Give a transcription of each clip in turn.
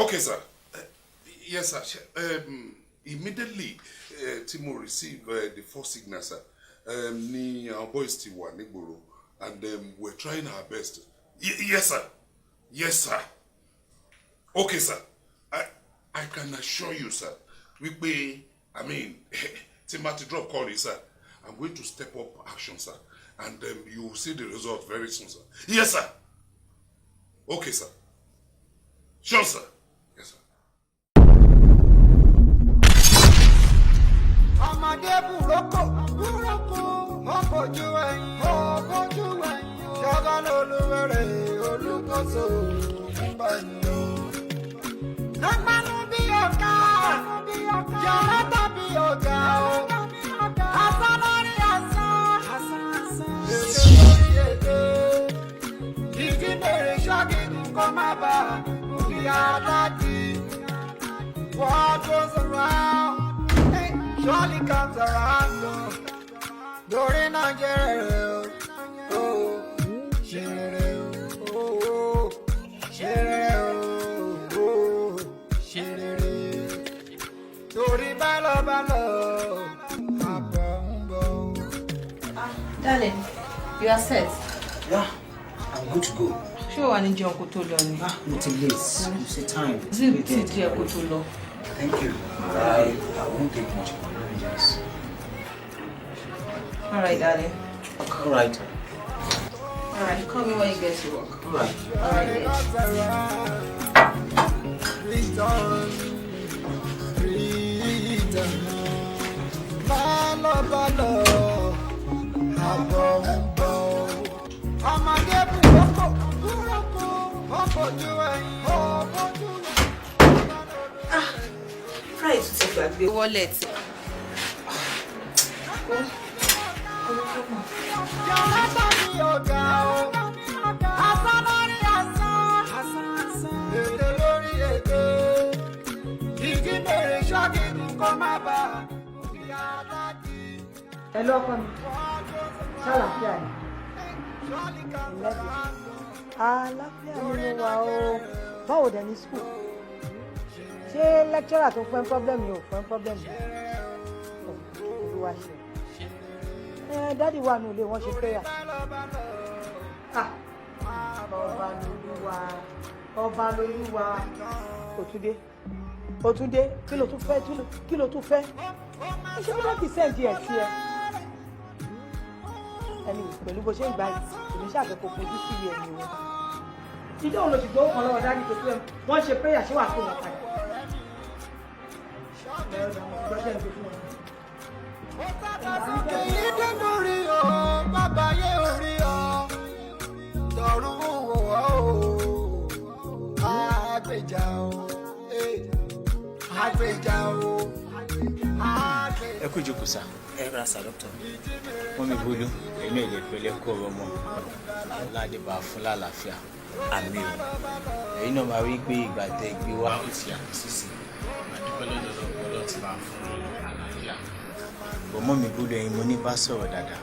Okay, sir. Yes, sir. Immediately, Timo received the first signal, sir. Ni our boys ti wà nígboro, and we're trying our best. Yes, sir. Yes, sir. Okay, sir. I can assure you, sir. Timothy drop call, sir. I'm going to step up action, sir. And you will see the result very soon, sir. Yes, sir. Okay, sir. Sure, sir. Yes, sir. What goes around, surely comes around. During Nigeria, oh, share, oh, share, oh, share. Tori balo balo, darling, you are set. Yeah, I'm good to go. Sure, I need your kotolo. It's late. It's the time. Thank you. I won't take much of your just. All right, darling. All right. All right, call me when you get to work. All right. All right, Right to take the wallet. Hello, come. Ṣàlàáfíà ni. Àlàáfíà ni mo wà o. Báwo dẹ̀ ní school? Ṣé lecturer tó fẹ́ problem yìí ò fẹ́ problem yìí? Olúwa ṣe. Dádì wà ní ilé wọn ṣe prayer. Ọba lolúwa. Òtúndé, kí ló tún fẹ́? Ṣé bí wọ́n ti sẹ́ǹdì ẹ̀ sí ẹ? Ẹni pẹ̀lú bó ṣe ń gbà yìí, èmi ṣàfẹ́kọ̀ọ́ fojú sí ìwé ẹ̀mí wọn. Ìjọ́ òun ló ti gbọ́ kan lọ́wọ́ dádì tó fẹ́ wọ́n ṣe prayer ṣé wà fún wọn padà. Bàbá yẹ orí ọ, tọ̀run wò ó, àgbèjà o, àgbèjà o. Ẹ kú jókòó sá. Ẹ ra sá dọ́kítọ̀. Wọ́n mi bólú, ẹ̀mí ẹ̀lẹ́ pẹ̀lẹ́ kó ọ̀rọ̀ mọ́. Láde bá fún lálàáfíà. Àmì o. Ẹ̀yin náà máa rí pé ìgbà tẹ gbé wá ó ti yàtọ̀ sísè. Àdúgbò lọ́dọ̀ ti bá fún àlàáfíà. Bọ̀mọ́ mi bólú ẹ̀yin mo ní bá sọ̀rọ̀ dáadáa.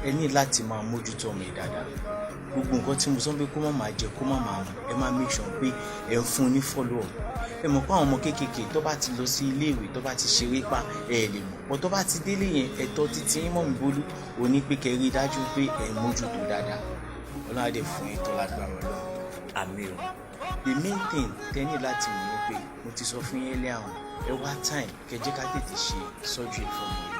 Ẹ ní láti máa mójútó ọmọ yìí dáadáa. Gbogbo nǹkan tí mo sọ pé kó má máa jẹ kó má máa mu ẹ máa make sure pé ẹ ń fún un ní follow up. Ẹ mọ̀ pé àwọn ọmọ kéékèèké tó bá ti lọ sí ilé ìwé tó bá ti ṣeré pa ẹ lè mọ̀ pọ̀ tó bá ti délé yẹn ẹ̀tọ́ títí yín mọ̀ mi bólú ò ní pé kẹ́ rí dájú pé ẹ ń mójútó dáadáa. Ọlọ́run fún yín tó lágbára Ọlọ́run. Àmì o. The main thing tẹ́ ní láti mọ̀ ni pé mo ti sọ fún yín lẹ́ àwọn ẹ wá time kẹ́ jẹ́ ká tètè ṣe surgery fún mi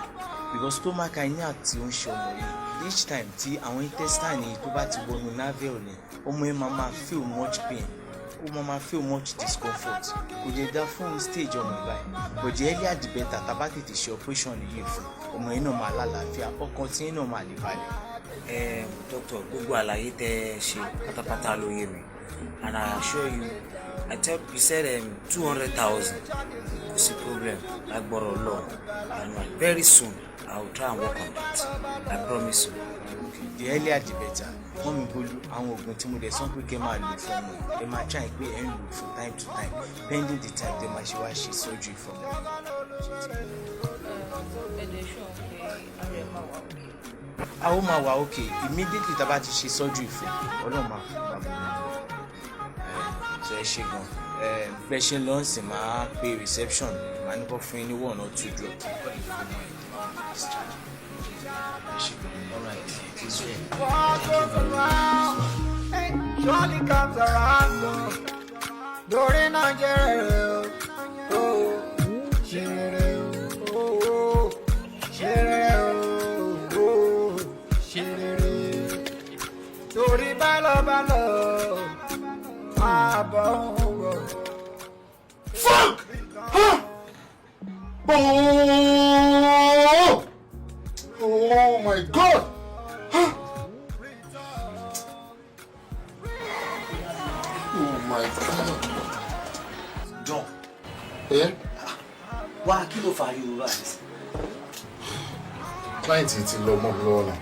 because stomach hernia tí ó ń ṣe ọmọ yìí each time tí àwọn intestine yìí tó bá ti wọnú navel ni ọmọ yẹn máa feel much pain ó máa feel much discomfort kò lè dá fún stage ọmọ ìgbà yìí but the earlier the better tá bá tètè ṣe operation yìí fún ọmọ yẹn náà máa lálàáfíà ọkàn tí yẹn náà máa lè balẹ̀. Doctor, gbogbo àlàyé tẹ́ ṣe pátápátá ló yé mi and I assure you you said 200,000 kò sí problem lágbọ́rọ̀ lọ and very soon I will try and work on it. I promise you. Okay. The earlier the better. Wọ́n mi bólú àwọn oògùn tí mo dẹ̀ sọ pé kẹ́ máa lò fún ọmọ ẹ máa try pé ẹ ń lò from time to time pending the time tẹ́ máa ṣe wá ṣe surgery fún ọmọ. Àwọn máa wà okay immediately tá a bá ti ṣe surgery fún Ọlọ́run máa fún bàbá mi. So ẹ ṣe gan. bẹ́ẹ̀ ṣe lọ sí máa pe reception máa ní kó fún yín ní 1 or 2 drugs. Alright, it's well. What goes around, hey, surely comes around. Lórí Nàìjíríà, oh, ṣeré, oh, ṣeré, oh, ṣeré. Torí bálọ̀bálọ̀, máa bọ̀ wọ̀. Fuck! Huh? Oh! Oh my God! Huh? Oh my God! John. Eh? Wá kí ló fariwo báyìí? Client ti lọ mọ́ mi lọ́wọ́ náà.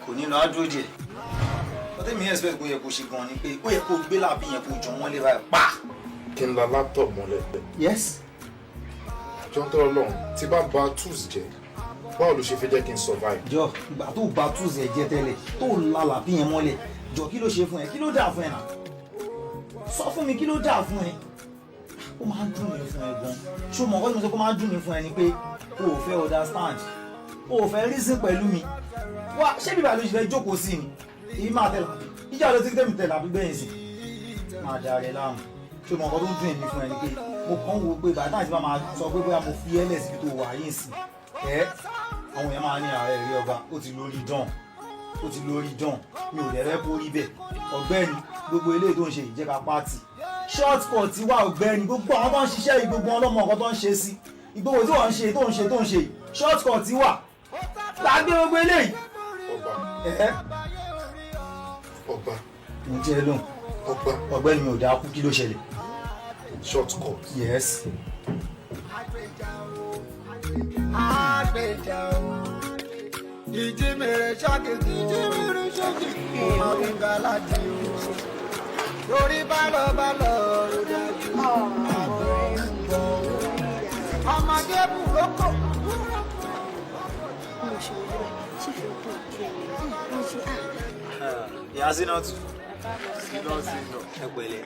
Kò ní lọ á dúró díẹ̀. But tell me expect kó yẹ kó ṣe gan ni pé ó yẹ kó gbé láàbí yẹn kó jọ wọ́n lé báyìí pa. Kí n la laptop mọ́lẹ̀. Yes. John tọrọ lọ́hùn tí bá ba tools jẹ́ báwo ló ṣe fẹ́ jẹ́ kí n survive. Jọ ìgbà tó ba tools ẹ̀ jẹ́ tẹ́lẹ̀ tó la làbí yẹn mọ́lẹ̀ jọ kí ló ṣe fún ẹ kí ló dà fún ẹ náà sọ fún mi kí ló dà fún ẹ ó máa ń dùn mí fún ẹ gan ṣó mọ̀ ọ́n tí mo sọ pé ó máa ń dùn mí fún ẹ ni pé o ò fẹ́ understand o ò fẹ́ reason pẹ̀lú mi wá ṣé bíbá ló ṣe fẹ́ jókòó sí ni èyí máa tẹ̀lé ìjà ló ti tẹ̀mí tẹ̀lé àbí gbẹ̀yìn sí máa darí ẹ láàmú ṣó mọ̀ ọ́n tó ń dùn mí fún ẹ ni pé mo kàn wò pé bàtà àti máa sọ pé bóyá mo fi ẹ́lẹ̀ síbi tó wà yín sí àwọn èèyàn máa ní ààrẹ rí ọba ó ti lórí dán mi ò dẹ̀ rẹ́ borí bẹ́ẹ̀ ọ̀gbẹ́ni gbogbo eléyìí tó ń ṣe ìjẹ́ka pátì short cut wà ọ̀gbẹ́ni gbogbo àwọn tó ń ṣiṣẹ́ yìí gbogbo ọlọ́mọ ọkọ tó ń ṣe sí ìgbòho tí wọ́n ń ṣe tó ń ṣe yìí short cut wà gbàgbé gbogbo eléyìí. Ọba. mo jẹ́ lóhùn ọ̀gbẹ́ni mi ò dáa kú kí ló ṣẹlẹ̀. Short cut. Yes. Ìjímèrè ṣọ́kìtì mo máa fi gàládì o. Lórí bálọ̀bálọ̀ ló dájú. Ọmọdé burúkú. Ìyá Sínátù. Ẹ pẹ̀lẹ́.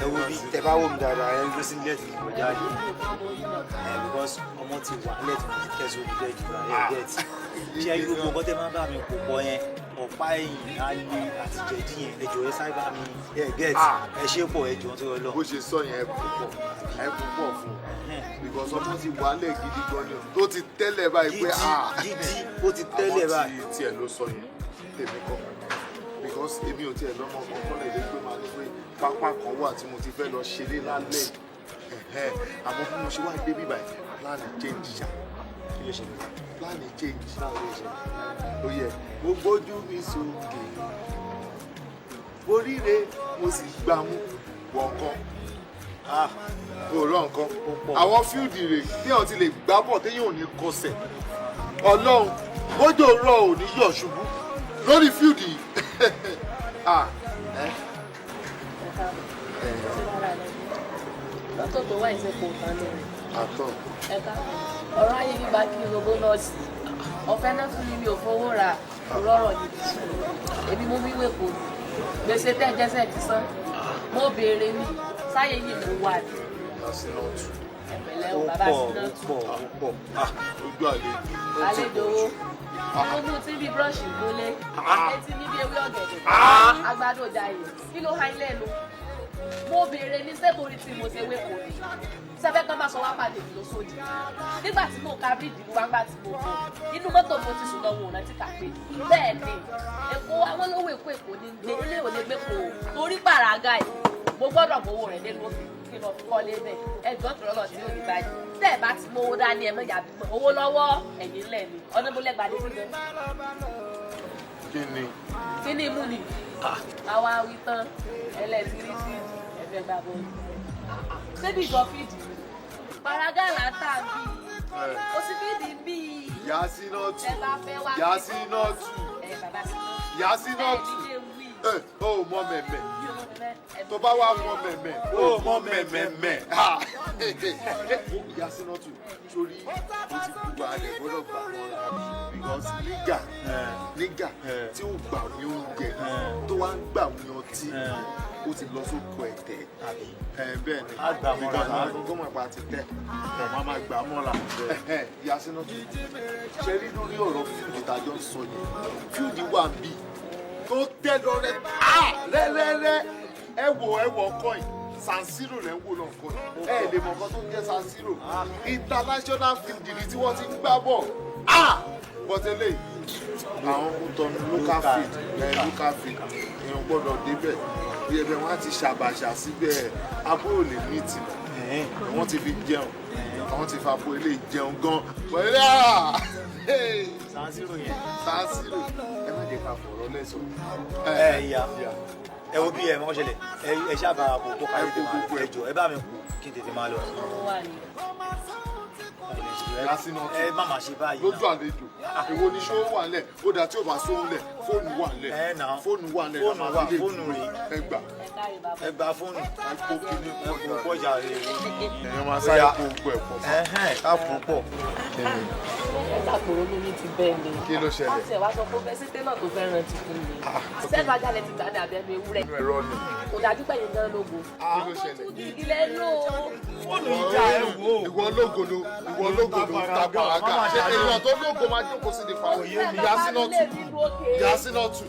Ẹ wo bí tẹ bá wò mí dáadáa ẹ gbé sí lẹ́ẹ̀tì ìgbọ̀ jáde. Because ọmọ ti wà lẹ́ẹ̀tì mo ti kẹ́sì omi jẹ́ ìjìbá ẹ̀ gẹ́ẹ̀tì. Ṣé ẹ gbogbo nǹkan tẹ máa bá mi pò pọ̀ yẹn? Ọ̀pá ẹ̀yìn alẹ́ àti jẹ̀dí yẹn ẹjọ́ ẹ sáré bá mi ẹ̀ gẹ́ẹ̀tì. Ẹ ṣe pọ̀ ẹjọ́ tó yọ lọ. Bó ṣe sọ yẹn ẹ púpọ̀ fún un. Because ọmọ ti wà lẹ̀ gidi gan ni tó ti tẹ́lẹ̀ báyìí pé gidi ó ti tẹ́lẹ̀ báyìí. Àwọn tiẹ̀ ló sọ yẹn tèmi kọ́. Because èmi ò tiẹ̀ lọ́mọ kankan lè dé pé máa ní pé pápá kan wà tí mo ti fẹ́ lọ ṣeré lálẹ́ àmọ́ bí mo ṣe wá dé bíbá yìí plan change ṣá plan change ṣá ó yẹ mo gbójú mi sókè oríire mo sì gbà mú wọ̀nkan kò rọ nǹkan àwọn fíìdì rè téèyàn ti lè gbá bọ̀ téèyàn ò ní kọsẹ̀ ọlọ́run bójò rọ̀ ò ní yọ̀ ṣubú lórí fíìdì lọ́tọ̀ tó wà ìsepò kan ní àtọ̀ ẹ̀ka ọ̀rọ̀ ayé bíbá kí gbogbo nọ́ọ̀sì ọ̀fẹ́ náà tún ní mi ò fowó ra rọ̀rọ̀ gidi èmi mo wíwé kò ní gbèsè tẹ́ jẹ́sẹ̀ ti san mo béèrè ní sáyé yìí ló wà ní ẹ̀pẹ̀lẹ́ o bàbá sí náà tún ojú àlejò owó mo tún bí búrọ́ọ̀ṣì gbólé etí níbi ewé ọ̀gẹ̀dẹ̀ àgbàdo jayé kí ló ha ilé nu mo béèrè ní sẹ́kórì tí mo ṣe wé kò ní sẹ́fẹ́ kan bá sọ wá pàdé mi lóṣòdì nígbà tí mo ka bíìdì ní wáńgbà tí mo bọ̀ inú mọ́tò mo ti sùn lọ́wọ́ rántí kàpé bẹ́ẹ̀ ni èkó àwọn olówó èkó ní gbé ilé ò lè gbé kó torí pàràgà ẹ̀ mo gbọ́dọ̀ mọ owó rẹ̀ lé lókè kí lọ fi kọ́lé bẹ́ẹ̀ ẹ̀gbọ́n tó lọ́lọ́ tí ò ní báyìí tẹ́ ẹ̀ bá ti mọ owó dání ẹ̀ mọ́ ìyá bímọ owó lọ́wọ́ ẹ̀yìn ńlẹ̀ ni ọdún mo lẹ́gbàdé síbẹ̀. kí ni imú ni àwa wí tán ẹlẹ́tírísì ẹ̀fẹ̀ gbàgbọ́ ṣébi ìjọ fídì paraga là ń tà bí o sì fídì bí Yasínátù Yasínátù ó mọ mẹ̀mẹ̀ tó bá wà mọ mẹ̀mẹ̀ ó mọ mẹ̀mẹ̀ Yasínátù sórí o ti gbogbo àlẹ gbọ́dọ̀ gbà mọ́ra because nígà tí ó gbà ní oúnjẹ tó wá ń gbà ní ọtí ó ti lọ sóko ẹ̀tẹ̀ bẹ́ẹ̀ ni àgbàmọ́ra àwọn gómìnà pa ti tẹ̀ ọ̀ma máa gbà mọ́ra ìyá sínú tó ṣe rí lórí ọ̀rọ̀ fíìdì tàjọ ń sọ yẹn fíìdì wà ń bì tó tẹ́ lọ rẹ́rẹ́rẹ́ ẹ wọ ọkọ yìí San Siro lẹ́ ń wò lọ nǹkan yìí ẹ lè mọ nǹkan tó ń jẹ́ San Siro international field ni tí wọ́n ti ń gbá bọ̀ bọ́tẹ́lẹ̀ àwọn kútọ́nu local field èèyàn gbọ́dọ̀ débẹ̀ bí ẹbẹ̀ wọn á ti ṣàbàṣà síbẹ̀ abúrò lè ní ìtìmọ̀ wọ́n ti fi jẹun àwọn ti fa abo ilé jẹun gan pẹ̀lú San Siro yẹn. San Siro ẹ má jẹ́ ká fọ̀rọ̀ lẹ́sọ̀. Ìyá ẹ wo bí ẹ mọ́ ṣẹlẹ̀ ẹ ṣáàbà àpò tó kárí tó gbogbo ẹjọ́ ẹ bá mi kú kí n tètè máa lọ. ẹ má má ṣe báyìí. lójú àlejò èwo ni ṣó wà lẹ̀ ó dà tí ò bá sóhun lẹ̀ fóònù wà lẹ̀ fóònù wà lẹ̀ fóònù rè ẹ gba fóònù kó kíní ẹ kó pọ̀jà rè èèyàn máa sáré kó gbọ́ ẹ̀ pọ̀ ká fún pọ̀. Àpòrò lómi ti bẹ́ẹ̀ ni. Kí ló ṣẹlẹ̀? Àti ẹ̀wá sọ fún fẹ́sítẹ́ náà tó fẹ́ràn ti fún mi. Sẹ́nu ajálẹ̀ ti gbà ní abẹ́nu ewúrẹ́. Ẹ̀rọ ni. Kò dájú pé yín gan lógo. Kí ló ṣẹlẹ̀? Ilé lò ó. Fóònù ìjà ẹ wò. Ìwọ lógo ló tàbí àga. Ṣé èèyàn tó lógo máa jókòó sí ní fàwọn? Yasínọ́tù.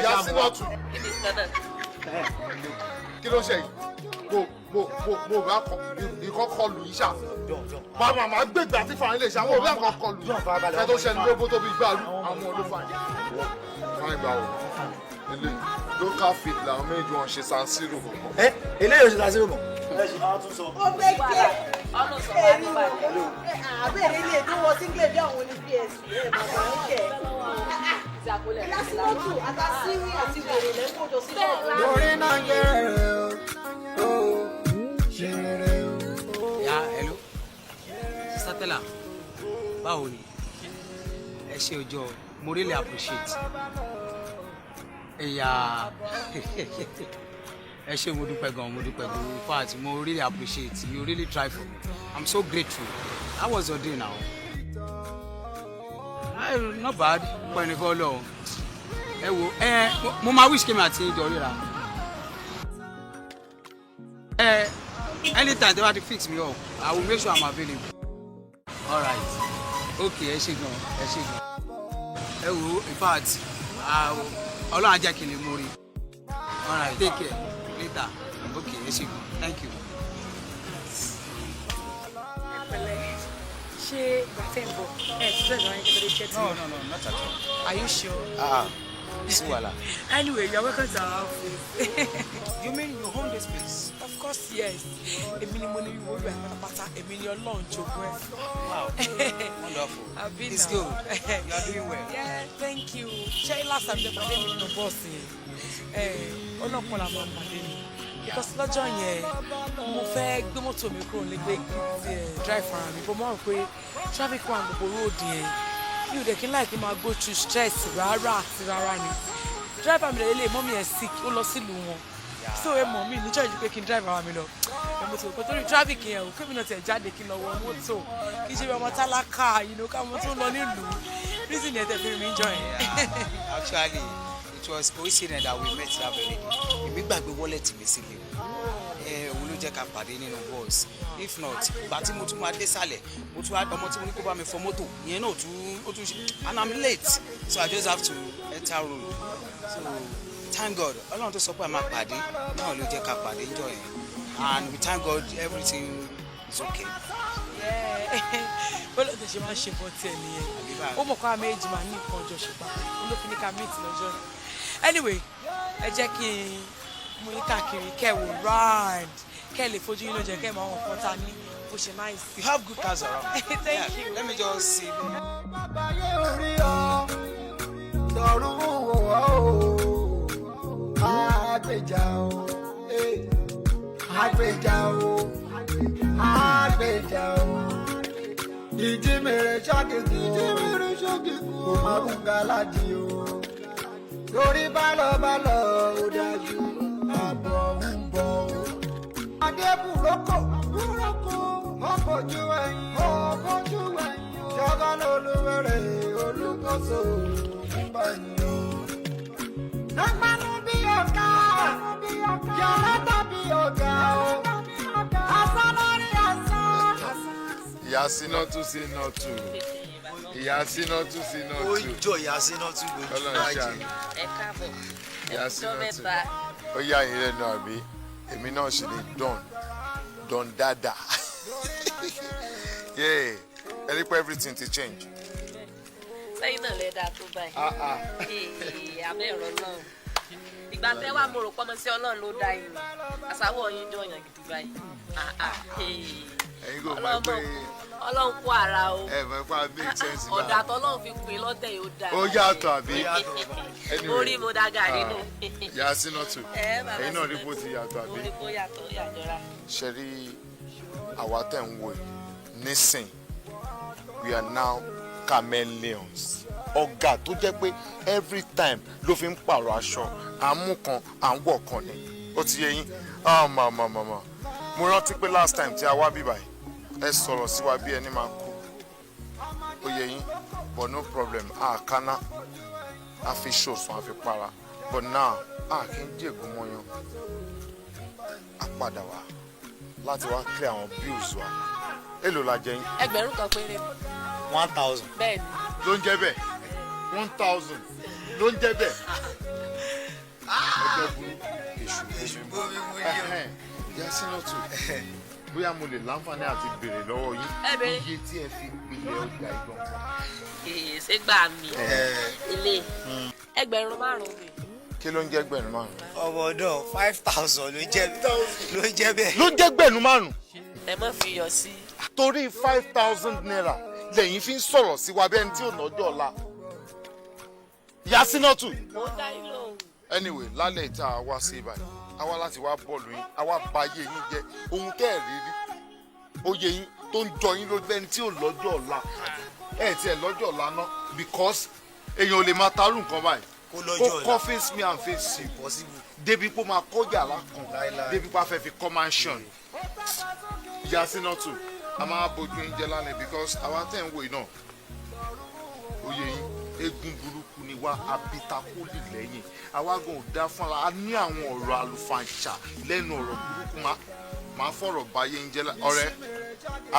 Yasínọ́tù. Kí ló ṣe yìí? Mo bá ìkọ́kọ́ lù yí ṣá. Màmá gbégbá tí fàáyín lè ṣe àwọn òbí àkọ́kọ́ lù. Ẹ tó ṣẹni lóbó tó bí gbàlú àwọn olófàyín. Fáyín gbà wò. Ilé local field làwọn méjì wọn ṣe San Siro. Eléyìí ò ṣe San Siro mọ̀. Ẹ ṣì máa tún sọ. ó fẹ́ jẹ́ Ọ̀nà sọ wá ní bàjẹ́. àbẹ̀rẹ̀ ilé tó wọ sínglet bí àwọn oní ps bàbá ń kẹ̀. lásìmọ́tò àtàsíwì àti wèrè lẹ́kọ̀ọ́jọ sí ọ̀rọ̀. Orí náà yẹ rẹ̀ o, ṣe rẹ̀ o. Ya, hello. Sister Tella, báwo ni? Ẹ ṣé ọjọ́, mo really appreciate. Ẹ̀yà, ẹ ṣé mo dúpẹ́ gan, In fact, mo really appreciate. You really try for me. I'm so grateful. How was your day now? Not bad. Pẹ̀lú ìfọlọ́. Ẹ wo, mo máa wish kémi àti ìjọ ríra. Anytime they want to fix me up, I will make sure I'm available. All right. Okay, ẹ ṣé gan. Ẹ wo, in fact, Ọlọ́run á jẹ́ kí n lè mórí. All right, take care. Later. Okay, ẹ ṣé gan. Thank you. Ṣé ìgbà tẹ́ ń bọ̀ ẹ̀ tí bẹ́ẹ̀ náà ń kébé jẹ́ tí? No, not at all. Are you sure? Sí wàhálà. Anyway, you're welcome to our office. You mean you own this place? Of course, yes. Èmi ni mo ní ìwé ìwé pátápátá, èmi ni Ọlọ́run jogún ẹ̀. Wow. Wonderful. It's good. You are doing well. Yeah, thank you. Ṣé last time the pàdé mi nínú bọ́ọ̀sì yẹn? Ọlọ́pàá la máa pàdé mi. Because lọ́jọ́ yẹn, mo fẹ́ gbé mọ́tò mi kúrò nígbè drive ara mi. Mo mọ̀ pé traffic wà gbogbo road yẹn. Mi ò dẹ̀ kí n láì kí n máa go through stress rárá àti rárá ni. Driver mi lè mọ́ mi ẹ̀ sick, ó lọ sílùú wọn. So ẹ mọ̀ mí níjọ́ ìjú pé kí n drive ara mi lọ. Mo ti rò pé torí traffic yẹn o, kémi náà tẹ̀ jáde kí n lọ wọ mọ́tò. Kì í ṣe ọmọ tálákà, káwọn tó ń lọ nílùú. Reason yẹn tẹ̀ fi mi jọ yẹn. Actually, it was coincidence that we met that very day. Èmi gbàgbé wallet mi sílé o. Òun ló jẹ́ ká pàdé nínú bus. If not, ìgbà tí mo tún máa dé sálẹ̀, mo tún ọmọ tí mo ní kó bá mi fọ mọ́tò, ìyẹn náà ó tún ṣe, and I'm late, so I just have to enter room. So thank God, Ọlọ́run tó sọ pé a máa pàdé, náà ló jẹ́ ká pàdé níjọ́ yẹn. And we thank God everything is okay. Bọ́lá tó ṣe máa ń ṣe nǹkan tiẹ̀ nìyẹn. Ó mọ̀ kó àmì èjì máa ní nǹkan ọjọ́ ṣe pa. Ó ló fi ní ká meet lọ́jọ́ náà. Anyway, ẹ jẹ́ kí n mú yín káàkiri kẹ́ ẹ wò round, kẹ́ ẹ lè fojú yín lóúnjẹ, kẹ́ ẹ máa wọ̀ nǹkan ta ní bó ṣe máa ń sí. You have good cars around. Thank you. Let me just see. Bàbáyé orí ọ, tọ̀run wò ó, àgbèjà o, àgbèjà o, àgbèjà o. Ìjímèrè ṣọ́kìkù, kò má bùgà láti o. Torí bálọ̀bálọ̀ ò dájú, àbọ̀ ń bọ̀ o. Adébùrókò, ó fojú ẹ̀yìn, ṣọ́gán olúwẹ̀rẹ̀ olùkóso ń bá yín o. Lágbánú bí ọ̀gá. ìyá sínátù sínátù ìyá sínátù sínátù. ó jọ ìyá sínátù lójú. Ọlọ́run ṣàánú. ẹ káàbọ̀ ìyá sínátù. ó yá yín lẹ́nu àbí èmi náà ṣe lè dán dáadáa. ẹ rí pé everything ti change. sẹ́yìn náà lè dáa tó báyìí. abẹ́ ẹ̀rọ náà ìgbà tẹ́ wà mo rò pọ́nmọ́ sí Ọlọ́run ló dá yín àsáwọ̀ yín jọ yàn gidi báyìí. ẹ̀yin kò mọ̀ pé Ọlọ́run kó ara o. ẹ mọ̀ pé a make sense bá. ọ̀dà tọ́lọ́run fi pin lọ́tẹ̀ yóò dáa. ó yàtọ̀ àbí. orí mo dá gàrí nù. ìyá sínátù ẹ̀yin náà rí bó ti yàtọ̀ àbí. orí kó yàtọ̀ yàjọra. ṣe rí àwa tẹ̀ ń wò nísìn we are now chameleons. ọ̀gá tó jẹ́ pé every time ló fi ń pààrọ̀ aṣọ àmú kan à ń wọ̀ kan ni ó ti yé yín. mo rántí pé last time tí a wá bí báyìí ẹ sọ̀rọ̀ sí wa bí ẹni máa kú ó yé yín but no problem àkànná a fi ṣòṣùn a fi para but now a kì í jègún mọ́yán a padà wá láti wá clear àwọn bills wa èló la jẹ yín. 1000 kan péré. 1000. bẹ́ẹ̀ni. ló ń jẹ́ bẹ́ẹ̀ 1000 ló ń jẹ́ bẹ́ẹ̀. ẹgbẹ́ burú èṣù bómi mú yín. ìyá sínátù bóyá mo lè láǹfààní àti béèrè lọ́wọ́ yín iye tí ẹ fi gbilẹ̀ ọjà ìgbọ̀n. ṣé gbà mí ilé 5,000 mi. kí ló ń jẹ́ gbẹ̀rún márùn-ún. ọmọ ọdọ 5000 ló ń jẹ́ bẹ́ẹ̀. ló ń jẹ́ gbẹ̀rún márùn-ún. ẹ má fi yọ sí. torí 5000 naira lẹ́yìn fi ń sọ̀rọ̀ sí wa bẹ́ẹ̀ tí ò lọ́jọ́ ọ̀la. ìyá sínátù. mo dá yín lóhùn. anyway lálẹ́ ìta wá sí ibà a wá láti wá bọ́ọ̀lù yín a wá ba ayé yín jẹ́ ohun tẹ́ ẹ̀ rí rí oyè yín tó ń jọ yín lójú bẹ́ẹ̀ tí ò lọ́jọ́ ọ̀la ẹ̀ tí ẹ̀ lọ́jọ́ ọ̀la ná because èèyàn ò lè máa tarú nǹkan báyìí kó kọ́ face me and face you débi pé ó máa kọ́ yàrá kan débi pé a fẹ́ fi kọ́ mansion ìyá sínátù a máa bójú yín jẹ́ lálẹ́ because àwa tẹ̀ ń wò yín náà oyè yín eégún burúkú ni wá abitakoli lẹ́yìn àwa gan ò dá fúnra a ní àwọn ọ̀rọ̀ àlùfàǹṣà lẹ́nu ọ̀rọ̀ burúkú máa fọ̀rọ̀ báyé ń jẹ́ ọ̀rẹ́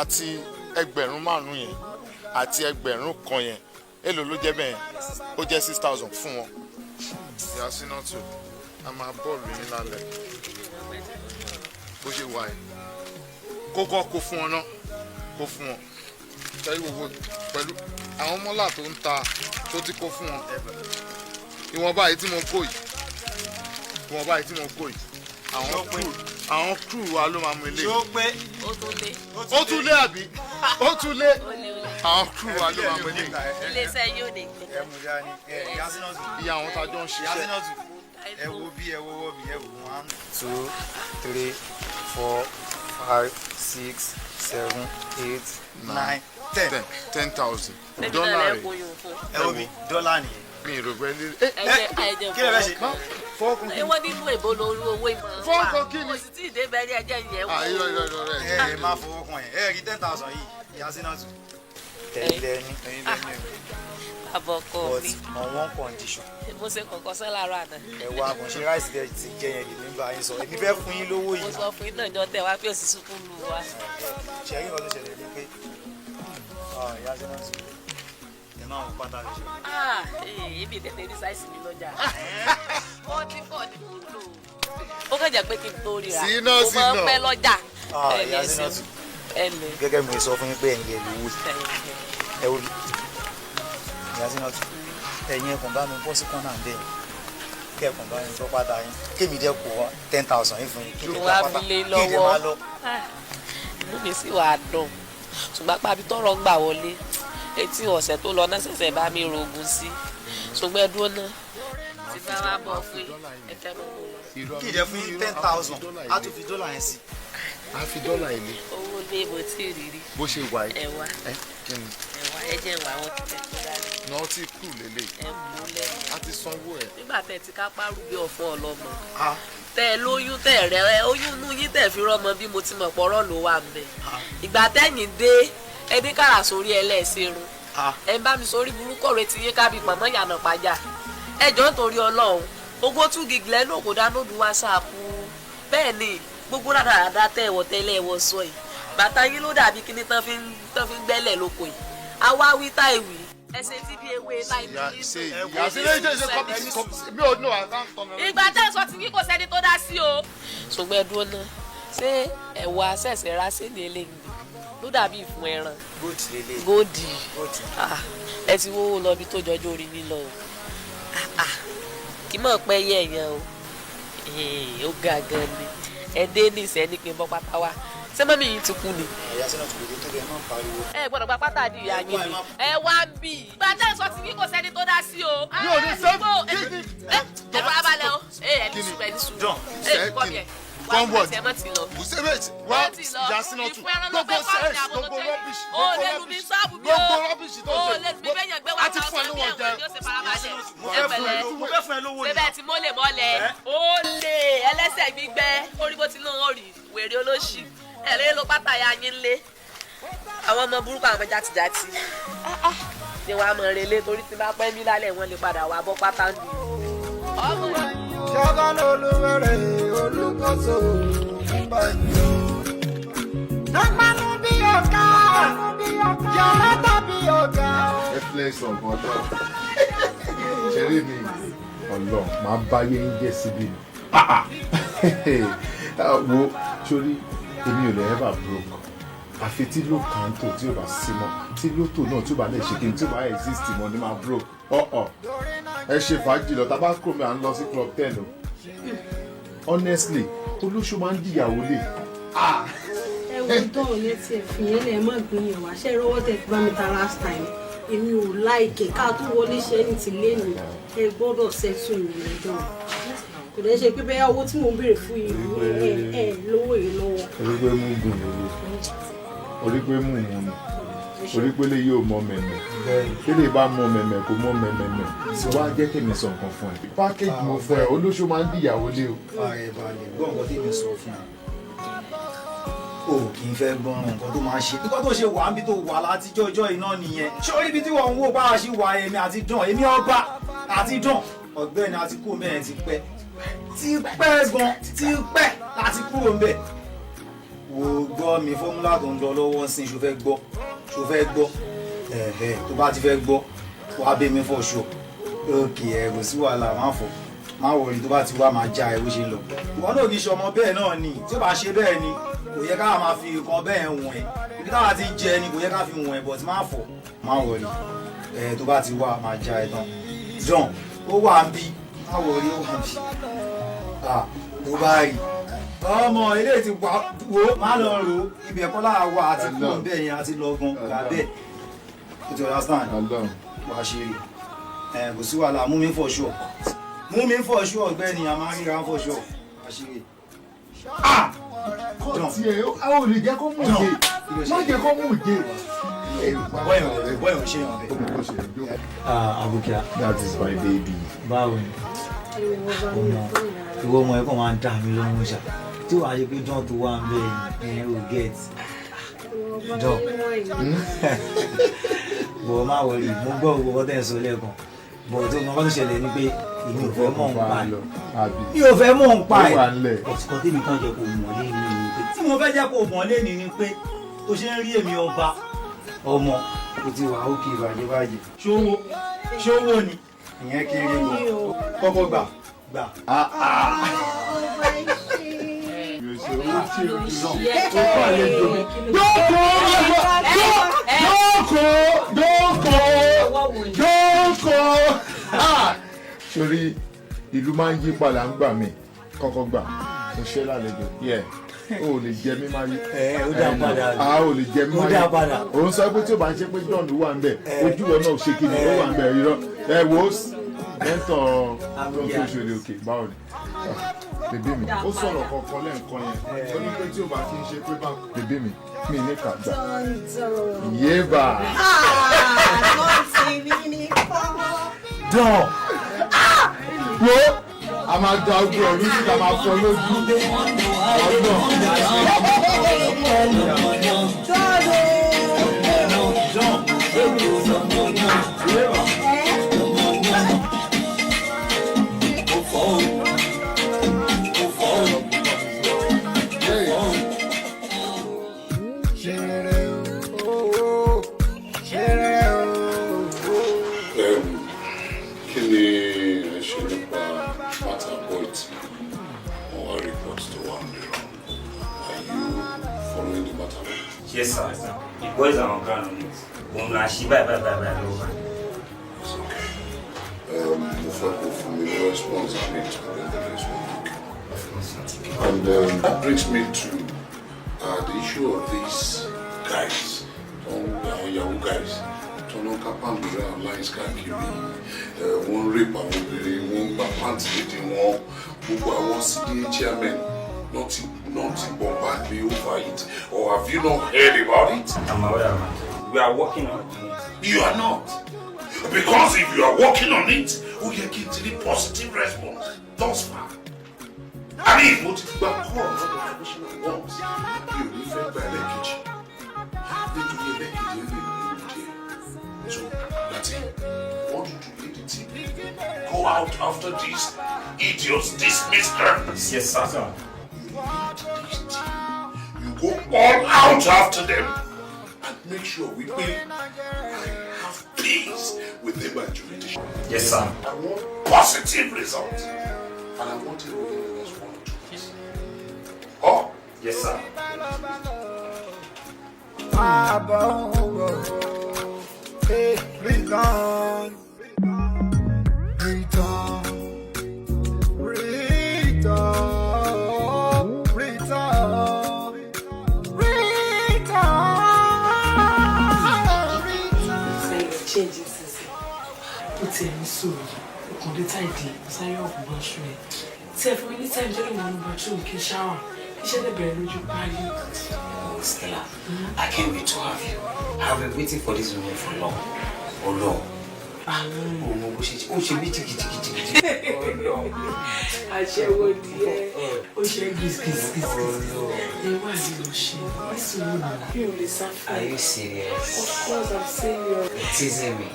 àti 5,000 yẹn àti 1,000 kan yẹn èló ló jẹ́ bẹ́ẹ̀ ó jẹ́ 6,000 fún wọn. ìyá sínátù a máa bọ́ọ̀lù yín lálẹ́ bó ṣe wà yìí kókó kó fún wọn náà kó fún wọn tẹ́lẹ̀ gbogbo pẹ̀lú àwọn mọ́là tó ń ta tó ti kó fún wọn ìwọ̀nba yìí tí mo kó yìí àwọn crew wa ló máa mú ilé. ṣó pé ó tún lé àbí ó tún lé àwọn crew wa ló máa mú ilé. iléeṣẹ́ yóò lè gbé. ẹ mú dání ìyá sínátù. iye àwọn tá a jọ ń ìyá ṣiṣẹ́. sínátù ẹ wo bí ẹ wọ́wọ́ mi ẹ wò 1 2 3 4 5 6 7 8 9 10. 10,000 ẹbí náà dọ́là lẹ́ rẹ̀ kó yún fún. ẹ wo mi dọ́là nìyẹn. mi ì rò pé ní. kí lè fẹ́ ṣe. fọ́ọ̀kùn kí ẹ wọ́n nínú èbó lórí owó ìmọ̀ fọ́ọ̀kùn kí ni. mo sì tí ì dé bẹ́ẹ̀ ẹjẹ́ yẹn wò. irọ́ rẹ̀. ẹ máa fowó kan yẹn ẹ rí 10,000 yìí ìyá sínátù. tẹ̀lé ní àbọ̀kọ but mi on one condition. mo ṣe kọ̀ọ̀kan sẹ́ láàárọ̀ àná. ẹ wá kàn ṣe ráìsì tẹ ti jẹ yẹn lèmi bá yín sọ èmi fẹ́ fún yín lówó mo yìí. sọ fún iná ìjọ tẹ wá pé òsì sunkún lu wa. ṣẹ́yìn kan tó ṣẹlẹ̀ ni pé ìyá sínátù ẹ máa wọ pátá rẹ ṣe. èmi tètè ní sáìsì mi lọ́jà. 44 ni mo lò. ó kẹ̀jẹ̀ pé kí n tó ríra Sínà, mo máa ń sínà. pẹ́ lọ́jà. ìyá sínátù ẹnlẹ. gẹ́gẹ́ bí mo sọ fún yín pé ẹ̀yin ẹ̀ lówó ẹ wò ìyá sínátù ẹ̀yin ẹ̀kùn bá mi bọ́ sí kọ́nà ń bẹ̀yìn kẹ́ẹ̀kùn bá mi bọ́ pátá yín kémi dẹ́ kó 10,000 yín fún yín kí n wá dẹ́ fi lé kí n dẹ́ máa lọ. inú mi sì wàá dùn ṣùgbọ́n pàbí tọrọ gbà wọlé etí ọ̀sẹ̀ tó lọ náà ṣẹ̀ṣẹ̀ bá mi rògùn sí ṣùgbọ́n ẹ dúró náà ti bá wa bọ̀ fún ẹ̀kẹ́ ló mú lọ. kí n dẹ́ fún yín 10,000 á tún fi dọ́là yẹn sí. a fi dọ́là ilé owó lé mo tí ì rírí bó ṣe wà yìí. ẹ̀wà kí ni ẹ̀wà ẹ̀jẹ̀ wà wọ́n ti tẹ̀ tó dání náà ti kú lélẹ̀ ẹ̀ mú lẹ́nu. a ti sanwó ẹ̀. nígbà tẹ̀ ti ká párùbí ọ̀fọ́ ọlọ́mọ tẹ lóyún tẹ rẹ oyún inú yín tẹ fi rọmọ bí mo ti mọ̀ pọ̀rọ̀ ló wà ń bẹ̀ ìgbà tẹ̀yìn dé ẹni kára sórí ẹlẹ́ẹ̀sẹ̀rún ẹ ń bá mi sórí burúkú retí yín kábí pọ̀nmọ́ yànnà pàjá ẹ jọ̀ọ́ nítorí ọlọ́run ogó tún gígìlẹ̀ náà kò dáná du wásaàpù bẹ́ẹ̀ ni gbogbo rádaràda tẹ ẹ̀wọ̀ tẹ́lẹ̀ ẹ̀wọ̀ sọ yìí bàtà yín ló dàbí kíní tán fi ń gbẹ́lẹ̀ lóko yìí àwa wí táì wí ẹsẹ̀ tí bí ewé láì bí ìgbà tẹ́ sọ ti wí kò sẹ́ni tó dá sí o. ṣùgbọ́n ẹdúró náà ṣé ẹ̀wọ̀ àṣẹ̀ṣẹ̀ rà sí ní eléyìí ló dàbí ìfun ẹran góòdì ẹ ti wó lọ bí tó jọjọ́ orí mi lọ kí mọ̀ pẹ́ yẹ̀ yẹn o ó ga gan ni ẹ dé ní ìṣẹ́ ní pé bọ́ pátá wá ṣé mọ́mí yìí ti kú ni. ẹ gbọ́dọ̀ gba pátá di ìyá yín ni ẹ wá ń bì í. ìgbà tẹ́ sọ ti wí kò sẹ́ni tó dá sí o. yóò ní sẹ́ẹ̀kì ẹ bá balẹ̀ o ẹ ní sùn ẹ ní sùn ẹ kọ́ mi ẹ Conward, Busebet, wá Yasinatu, gbogbo sẹ́ẹ̀sì, gbogbo rọ́bìṣì, gbogbo rọ́bìṣì tó ṣe, àti fún ẹ lówó jẹ. Mo fẹ́ fún ẹ lówó ni. Bẹ́ẹ̀ tí mo lè mọ́lẹ̀, ó lè ẹlẹ́sẹ̀ gbígbẹ́, orí bó ti lóun ó rí, wèrè olóṣì, ẹ̀rẹ́ ló pátá ya yín lé. Àwọn ọmọ burúkú àwọn ọmọ játijàti. Ni wàá mọ̀ relé torí tí bá pẹ́ mí lálẹ́ wọn lè padà wá bọ́ pátá nù. Ọmọ Ṣọ́gán olúwẹ̀rẹ̀ olùkọ́sọ ìbàdàn. Lápánú bí ọ̀gá, yàrá tàbí ọ̀gá. Ẹ filẹ̀ sọ ọ̀dọ́. Ṣeré mi ọ̀lọ́ máa báyé ń jẹ́ síbí ni. Wo sórí èmi ò lè ever broke. Àfi tí ló kàn tó tí ò bá sí mọ́. Tí lótò náà tí ò bá lè ṣe kí n tí ò bá exist mọ́ ni máa broke. Ẹ ṣe fàájì lọ tábà kúrò mi à ń lọ sí club 10 o. Honestly olóṣù máa ń dìyàwó lè. ẹ wo dán yẹn tiẹ̀ fìyẹn lẹ̀ mọ́ ìgbìyànjú wá ṣe rọ́wọ́ tẹ̀ fi bá mi ta last time èmi ò láìkẹ́ ká tó wọlé ṣe ní ti lé ní ẹ gbọ́dọ̀ ṣẹ́tù ìrìn dán kò dẹ́ ṣe pé bẹ́ẹ̀ owó tí mò ń béèrè fún yìí ẹ lówó yìí lọ́wọ́. orí pé mú gùn lówó orí pé mú mú ni orí pé lè yóò mọ mẹ̀mẹ̀ tí lè bá mọ mẹ̀mẹ̀ kò mọ mẹ̀mẹ̀ tí wàá jẹ́ kí mi sọ nǹkan fún ẹ. pákéjì mo fún ẹ olóṣù máa ń dìyàwó lé o. ààrẹ balẹ̀ gbọ́ nǹkan tí mi sọ fún ẹ o kì í fẹ́ gbọ́n nǹkan tó máa ṣe nǹkan tó ṣe wà níbi tó wà látijọ́ ọjọ́ iná nìyẹn ṣé orí ibi tí wọ́n ń wò bá a ṣe wà èmi àti dán èmi ọba àti dán ọ̀gbẹ́ni àti kúrò mẹ́rin ti pẹ́ gan ti pẹ́ láti kúrò ń bẹ̀ wo gbọ́ mi fọ́múlà tó ń lọ lọ́wọ́ sí ṣo fẹ́ gbọ́ tó bá ti fẹ́ gbọ́ wàá bẹ́ mi fọ́ ṣọ òkè ẹ̀ kò sí wàhálà má wọrí tó bá ti wá máa já ẹ bó ṣe ń lọ ìwọ náà kì í ṣe ọmọ bẹ́ẹ̀ náà ni tí ó bá ṣe bẹ́ẹ̀ ni kò yẹ ká máa fi nǹkan bẹ́ẹ̀ wọ̀n ẹ̀ ibi táwa ti jẹ ni kò yẹ ká fi wọ̀n ẹ̀ but má fọ̀ má wọrí tó bá ti wá máa já ẹ tán John ó wà ń bí má wọrí ó wà ń bí tó bá rí ọmọ ilé ti wà wo má lọ rò ibi ẹ̀kọ́ láàwọ̀ àti kúrò bẹ́ẹ̀ yẹn àti lọ́gán gbà bẹ́ẹ̀ o ti understand wàá ṣe rí kò sí wàhálà mú mi for sure ọ̀gbẹ́ni a máa ríra for sure wàá ṣe rí. kọ́ tiẹ̀ àwọn ò lè jẹ́ kó mú ìdè má jẹ́ kó mú ìdè. bọ́yọ̀ ṣe yàn bẹ́ẹ̀. Abukia, that is my baby. báwo ni ìwọ ọmọ ẹ kàn máa ń dà mí lọ́rùn ṣá tí wàá ṣe pé John tó wà ń bẹ ẹ ò get John bọ̀ má wọlé mo gbọ́ gbogbo tẹ̀ ń sọ lẹ́ẹ̀kan bọ̀ tó mọ bá tó ṣẹlẹ̀ ni pé èmi ò fẹ́ mọ̀ ń pa ẹ̀ mi ò fẹ́ mọ̀ ń pa ẹ̀ ọ̀sùnkọ́ tèmi kan jẹ́ kó mọ̀ lé ní ni pé tí mo fẹ́ jẹ́ kó mọ̀ lé ní ni pé tó ṣe ń rí èmi ọba ọmọ kò ti wà ókè ìbàjẹ́ báyìí ṣówó ni ìyẹn kéré lọ kọ́kọ́ gbà. Sori ìlú máa ń yí padà ń gbà mí kọ́kọ́ gbà mo ṣe lálejò o lè jẹ mí máa yí ó dá padà o lè jẹ mí máa yí òun sọ pé tí o bá ń ṣe pé John wà ń bẹ ojú wọn náà ṣe kí ni ó wà ń bẹ irọ́ ẹ wo mẹ́tọ̀ tó ń fi ṣòro òkè báwo ni bèbí mi ó sọ̀rọ̀ kankan lẹ́ǹkan yẹn ó ní pé tí o bá kí n ṣe pé bá bèbí mi ní kàgbà yéèbà dán wo a máa da ojú ọ̀rú síta máa fọ lójú Wait. All reports to one mirror. Are you following the matter? Yes, sir. The boys are on ground on it. It's okay. Mufako from the response I need to bring the next week. And that brings me to the issue of these guys, young guys. Tono Kapambira online skanky, one rape and one pants meeting one, who I was the chairman, not bombard me over it. Or have you not heard about it? I'm aware of it. We are working on it. You are not. Because if you are working on it, we are getting a positive response thus far. I mean, what if you are called not the commissioner once? You refer by the kitchen. So that's it. I want you to lead the team. Go out after these idiots, dismiss them. Yes, sir. You go all out after them and make sure we have peace with them and jurisdiction. Yes, sir. I want positive results. And I want it within the next 1 or 2 weeks. Oh? Yes, sir. Return, ti ẹni sọ̀rọ̀ ọkàn dé táìdì sáyé ọ̀gbọ̀n bá ṣú ẹ̀ tí ẹ fún mi ní táìdì jẹ́rìí wọn bá tún kí n ṣáwà iṣẹ́ lè bẹ̀rẹ̀ lójú páálí. Stella, I can't wait to have you. I've been waiting for this moment for long. Oh no. Oh no, ó ṣe bí jìgìjìgìjìgì. Aṣẹ́wó díẹ̀, ó ṣe gìsgìsgìsgìs. Ẹ wá ní lọ ṣe, ẹ̀sùn wo nà? Mi ò lè sá fún. Are you serious? Of course I'm serious. You're teasing me.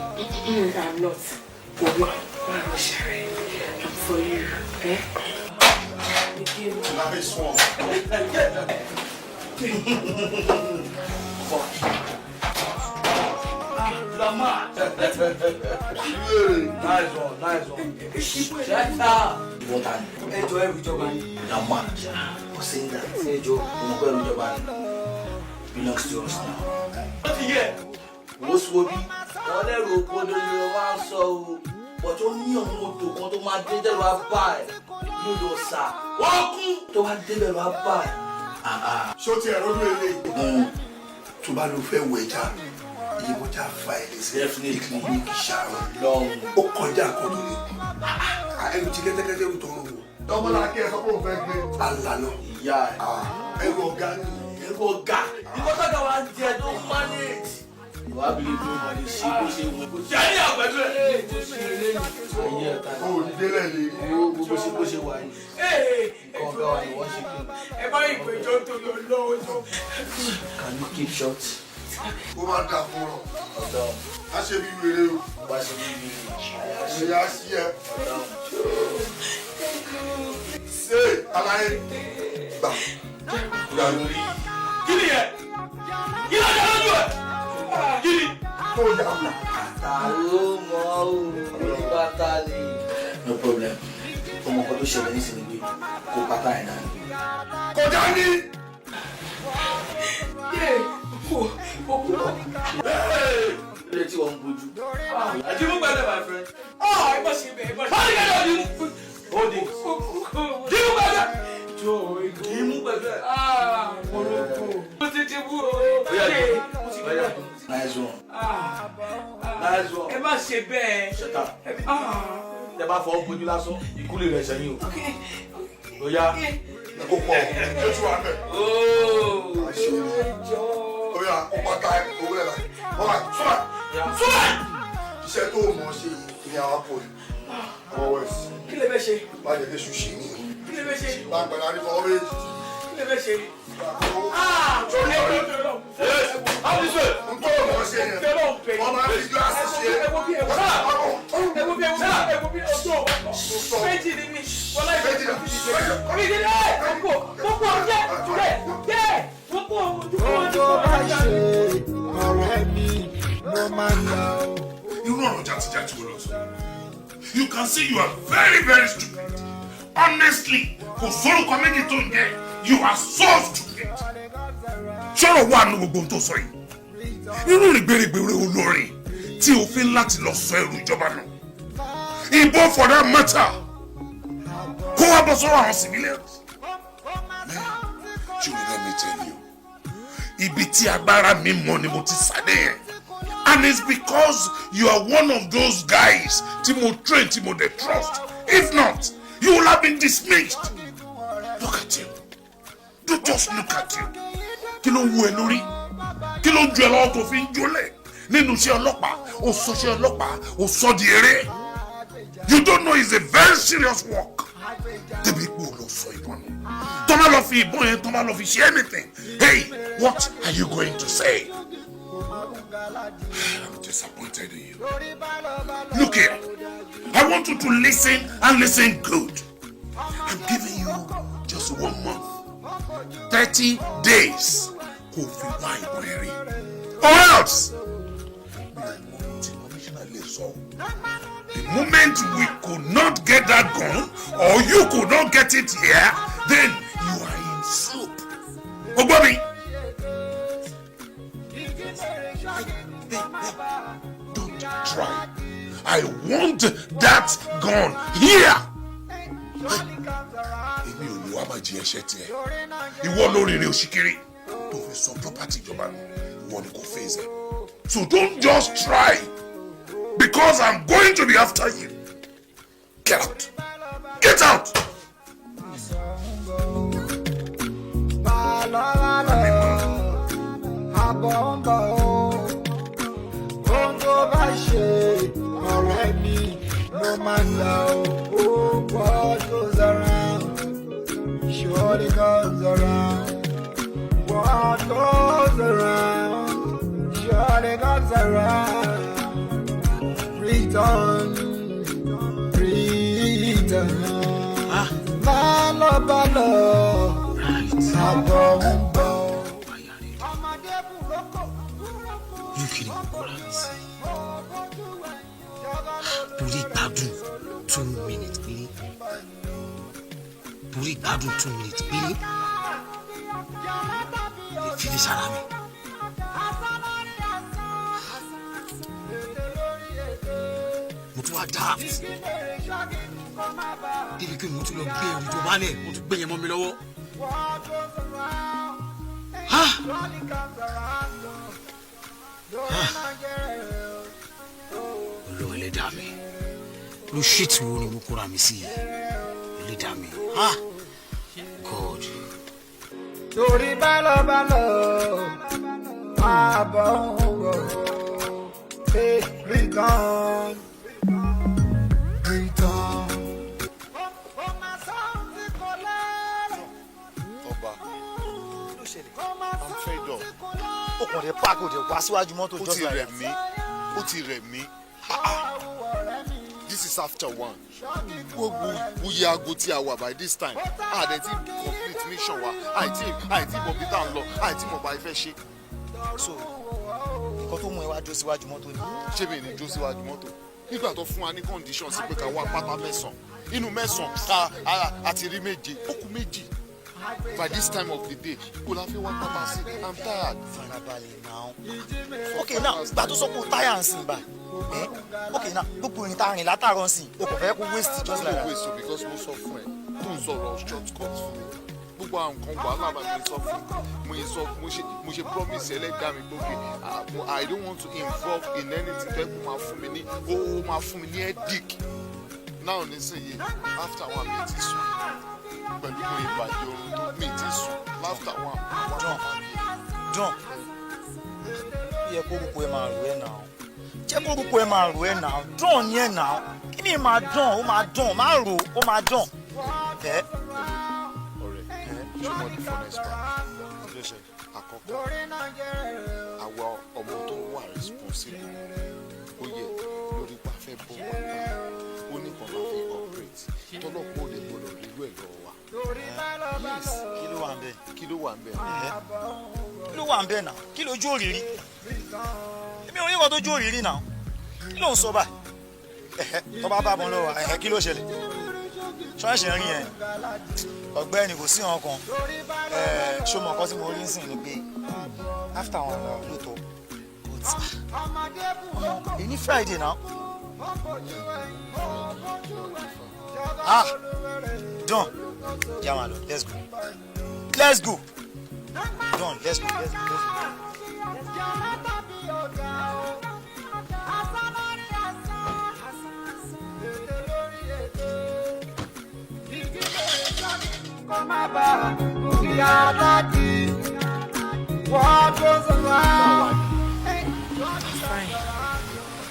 I'm not. Bọ̀wọ̀, wà lọ ṣàrẹ̀. I'm for you. Nice one. Lamar. Nice one. Shut up. What time? Enjoy every job. Lamar. Who's saying that? Enjoy. Every job belongs to us now. What here? What's Wobi? All the road, what do you want? So, but only on moto, what do my dinner buy? You know, sir. Welcome to my dinner buy. Short here, really. To buy no fair wager. You would have fight is definitely make shower long. O kọjá kodole. Ẹnu ti kẹ́tẹ́kẹ́tẹ́ o tọrọ wo. Tọ́mọ la kẹ́ ẹ sọ pé o fẹ́ gbé. Ala lọ. Ìyá ẹ̀. Ẹ̀rọ ọ̀gá ni. Ẹ̀rọ ọ̀gá. Ìkọ́tà kan wá jẹ tó manage. Ìwà abili tó máa lè ṣe bó ṣe wù. Ṣé ayé àgbẹ̀dú ẹ̀? Bó ṣe lé ní. Ayé ẹ̀ta. O ò ní délẹ̀ ni. Bó ṣe wà yìí. Nǹkan ọ̀gá wa ni wọ́n ṣe kí. Ẹ bá ìpèjọ́ tó lọ lọ́wọ́ tó. Can you keep short? Ó máa dà fún ọ. Ọ̀dọ́. A ṣe bí wèrè o. Bá ṣe bí wèrè. Ṣé yá sí ẹ? Ṣé aláyé gbà? Gbà lórí. Kí ni yẹ? Kí ló dé lójú ẹ̀? Kí ni? Tó yà wù. Àtàló mọ́ òun pátá ni. No problem. Ọmọ kan tó ṣẹlẹ̀ nísìnyí gbé kó pátá ẹ̀ náà. Kò dání. Ilé tí wọ́n ń bójú. Àdìmú gbẹ́dẹ̀ my friend. Ẹ bá ṣe bẹ́ẹ̀ bá ṣe. Báyìí kẹ́lẹ́ ọdún. Hold it. Dìmú gbẹ́dẹ̀. Jọ Dìmú gbẹ́dẹ̀. Morocco. Mo ti ti bú o. Nice one. Nice one. Ẹ má ṣe bẹ́ẹ̀. Shut up. Tẹ bá fọwọ́ bójú lásán, ikú lè rẹ̀ sẹ́yìn o. Ó yá. Ẹ kó pọ̀ ọ́. Ó ti wà bẹ́ẹ̀. Ó yá, ó pátá owó ẹ̀ láì. Ọ̀rọ̀ súnmọ́. Súnmọ́. Iṣẹ́ tó mọ̀ ṣe ní àwọn àpò yìí. Àwọn wẹ̀sì. Kí lè bẹ́ ṣe? Má jẹ́ kí èṣù ṣe ní. Kí lè bẹ́ ṣe? Lágbàdá ní fọwọ́ méjì. Kí lè bẹ́ ṣe? You can see you are very, very stupid. honestly kò sórúkọ méjì tó ń jẹ́ you are so stupid. ṣọ́rọ̀ wà nínú gbogbo ohun tó sọ yìí irú ìgbèrègbèrè olórin tí o fi láti lọ sọ ẹrù ìjọba náà ìbọn for that matter kó wá bọ́ sọ́rọ̀ àwọn civilians. Ṣùgbọ́n let me tell you ibi tí agbára mi mọ ni mo ti sáré yẹn and it's because you are one of those guys tí mo train tí mo dey trust if not you will have been dismissed. Look at you. Just look at you. Kí ló ń wú ẹ lórí? Kí ló ń ju ẹ lọ́wọ́ tó fi ń jólẹ̀? Nínú iṣẹ́ ọlọ́pàá, ó sọ iṣẹ́ ọlọ́pàá, ó sọ di eré. You don't know it's a very serious work. Débi pé o lọ sọ ìbọn nù. Tó má lọ fi ìbọn yẹn, tó má lọ fi ṣe anything. Hey, what are you going to say? I'm disappointed in you. Look here. I want you to listen and listen good. I'm giving you just 1 month. 30 days. Kò fi wá ìbọn ẹ rí. Or else. The moment we could not get that gun or you could not get it here, then you are in soup. Ogbomi. Don't try. I want that gun here. Èmi ò ní wá máa jí ẹ̀ṣẹ̀ tiẹ̀. Ìwọ lórí rẹ̀ òṣìkiri. Tó fi sọ property ìjọba nù. Ìwọ ni kò face ẹ̀. So don't just try. Because I'm going to be after you. Get out. Get out. What goes around surely comes around. What goes around surely comes around. Return. Balo. You kidding me? Torí gbádùn 2 minutes péré. Torí gbádùn 2 minutes péré. Lè fi sára mi. Mo tún wá daft. Débi pé mo tún lọ gbé ẹrù tó bá lẹ̀, mo tún gbé yẹn mọ́ mi lọ́wọ́. Olúwa Ẹlẹ́dàá mi. Ló shit wo ni mo kóra mi sí Ẹlẹ́dàá mi. God. Torí balo abongo return. Ọba, I'm fed up. Ó kàn dé páàkì òde wá síwájú mọ́tò Ó ti rẹ̀ mí. Ó ti rẹ̀ mí. This is after 1. Gbogbo wuyi aago tí a wà by this time. Àdẹ̀ tí complete mission wa. Àìtí mọ̀ bí tá à ń lọ. Àìtí mọ̀ bá ifẹ́ ṣe. So, nǹkan tó mú ẹ wá jó síwájú mọ́tò ni. Ṣé mi ní jó síwájú mọ́tò? Nígbà tó fún wa ní conditions pé ká wá pátá 9. Inú 9 àti rí 7. Ó kù 2. By this time of the day, kò la fi wá pátá sí. I'm tired. Farabalẹ̀ náà. Okay, now, gbà tó sọ pé o táyà ń sìn báyìí. Okay, now, gbogbo ìrìn tá a rìn látàárọ̀ sìn, o kò fẹ́ kó waste just like that. Waste o because mo sọ fún ẹ tó ń sọ̀rọ̀ short cut fún mi. Gbogbo àwọn nǹkan wàhálà bá mi sọ fún mo ṣe promise ẹlẹ́dàá mi gbókè I don't want to involve in anything tẹ́ kó máa fún mi ní ó máa fún mi ní headache. Now nísìnyí after 1 mi ti sùn pẹ̀lú mo ìbàjẹ́ oorun tó mi ti sùn after 1. John, yẹ kó rúkọ ẹ máa rú ẹ náà. Jẹ́ kó rúkọ ẹ máa rú ẹ náà. John ni ẹ náà. Kí ni máa dán? Ó máa dán. Má rò ó máa dán. Ọ̀rẹ́, ṣé mo di furnace pa? Àkọ́kọ́, àwa ọmọ tó wà responsible ó yẹ lórí pa fẹ́ bọ́ wá bá ó ní kan máa fi operate tọ́lọ́pọ̀ lè gbọ́dọ̀ rírú ẹ̀ lọ́wọ́ wa. Yes, kí ló wà ń bẹ̀? Kí ló wà ń bẹ̀? Kí ló wà ń bẹ̀ náà? Kí lójú òrìrí? Èmi ò ní nǹkan tójú òrìrí náà. Kí ló ń sọ báyìí? Tó bá bá bọ́n lọ́wọ́, kí ló ṣẹlẹ̀? ṣọ́ọ̀ṣì ń rí ẹ̀ ọ̀gbẹ́ni kò sí ọ̀kan ṣó mọ nǹkan tí mo rí ń sìn ni pé after àwọn ọ̀rọ̀ lóòótọ́ but èyí Friday náà Don Jamalo let's go Don let's go.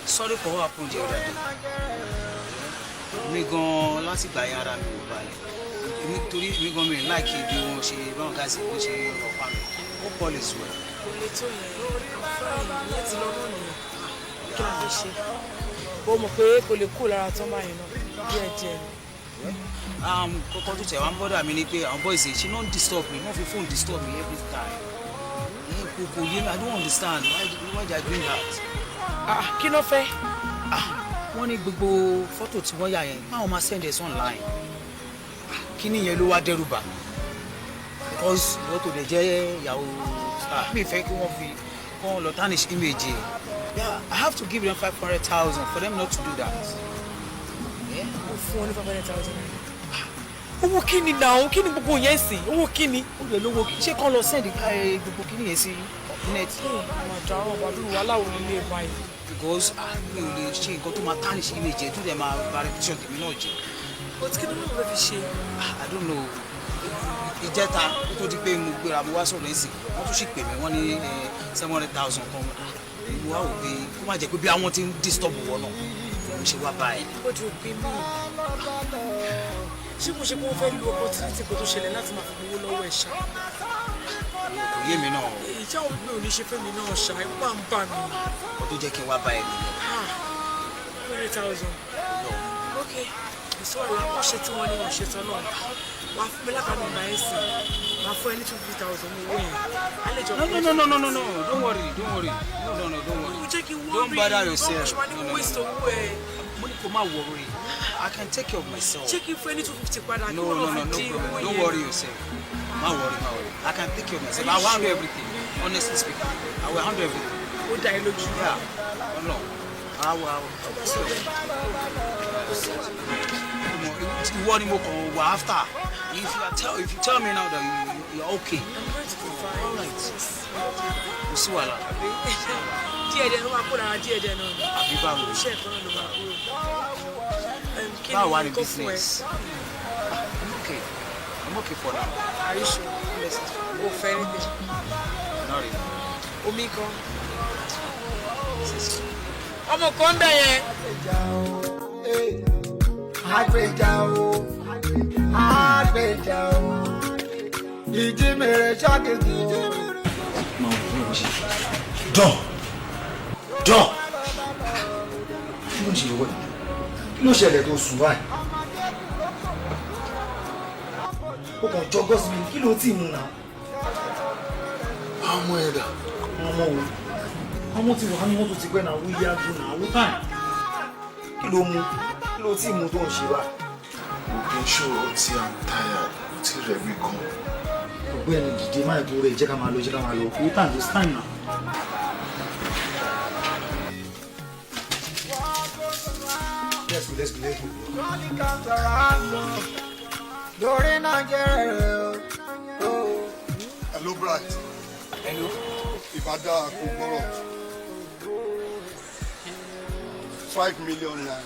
Sorry for what happened the other day. Mi gan láti gbà yẹn ara mi ò balẹ̀. Nítorí mi gan mi like bí wọ́n ṣe báwọn gáàsì bó ṣe ọ̀pá mi. Ó Paul is well. Kò lè tó yẹn, àfáàyè láti lọ́dún nìyẹn. Kí la fẹ́ ṣe? Ó mọ̀ pé kò lè kú lára tán báyìí náà díẹ̀díẹ̀ ni. Kọ́kọ́ tó tẹ̀ wá ń bọ́dà mi ni pé àwọn boys ṣe no disturb me, wọ́n fi phone disturb me every time. Kò yé mi, I don't understand why they are doing that. Kí ló fẹ́? Wọ́n ní gbogbo fọ́tò tí wọ́n yà yẹn báwọn máa send us online. Kí ni yẹn ló wá dẹ́rù bà mí? Because fọ́tò lè jẹ́ ìyàwó mi fẹ́ kí wọ́n fi kọ́ lọ tarnish image yẹn. Yeah, I have to give them 500,000 for them not to do that. Mo fún wọn ní 500,000. Owó kí ni náà? Kí ni gbogbo yẹn sì? Owó kí ni? Ó lè lówó ṣé kán lọ send gbogbo kí ni yẹn sí net? Àmàdà àwọn bàbá wa láwọn ilé báyìí. Because mi ò lè ṣe nǹkan tó máa tarnish image yẹn tó dẹ̀ máa ba reputation tèmi náà jẹ́. But kí ló ń lọ fi ṣe? I don't know. Ìjẹta ó tó di pé mo gbéra mo wá sọ̀rọ̀ ẹ̀sìn wọ́n tún sì pè mí wọ́n ní 700,000 kan. Mo wá wò pé kó má jẹ́ pé bí àwọn ti ń disturb wọn náà mo ṣe wá báyìí. Ó ti pè mí. Ṣé mo ṣe pé wọ́n fẹ́ lu opportunity kó tó ṣẹlẹ̀ láti máa fi owó lọ́wọ́ ẹ̀ ṣá? Kò yé mi náà. Ìjà òbí mi ò ní ṣe fẹ́mi náà ṣá, ẹ̀ máa ń bà mí. Ó tó jẹ́ kí n wá bá ẹ nìyẹn. 100,000. Ok, ìṣòro àwọn ṣe tí wọ́n ní wọ́n ṣe tán náà. Wàá fún mi lákàtà ìgbà yẹn sìn. Wàá fún ẹ ní 250,000 owó yẹn. No, don't worry. No, don't worry. Don't bother yourself. No. Kò má worry. I can take care of myself. Ṣé kí n fún ẹ ní 250 padà? No problem. Don't worry yourself. Má worry. I can take care of myself. I will handle everything. Honestly speaking, I will handle everything. Ó dá ẹ lójú. Yeah. No. I will. Ìwọ ni mo kàn wá after. If you tell me now that you are okay. I'm going to be fine. All right. Kò sí wàhálà. Díẹ̀díẹ̀ ló máa kó lára díẹ̀díẹ̀ náà ni. Àbí báwo? Iṣẹ́ ìkan náà ló máa kúrò. Báwo wá ní business? I'm okay for now. Are you sure? O fẹ́ rí mi. Not really. Omi kan. Ọmọ kan bẹ̀ yẹn. Àgbèjà o, ìjì mèrè ṣọ́kìtì o. Don kí ló ń ṣe ìwọ yìí? Kí ló ṣẹlẹ̀ tó sùn báyìí? Ó kàn jọgọ́ sí mi, kí ló tí mú náà? Ọmọ ẹ̀dá. Ọmọ wo? Ọmọ ti wà ní wọ́n tó ti pẹ́ náà wí yá dùn náà wó táì. Kí ló mú? Kí ló tí mú tó ń ṣe báyìí? Òkè ṣòro tí I'm tired, ó ti rẹ̀ mí gan. Ọ̀gbẹ́ni dìde máa tó rẹ̀ jẹ́ ká máa lọ. Wó táì this time now. Let's go. Lórí Nàìjíríà o. Hello, Bright. Hello. Ìbàdàn kò gbọ́rọ̀. 5 million naira.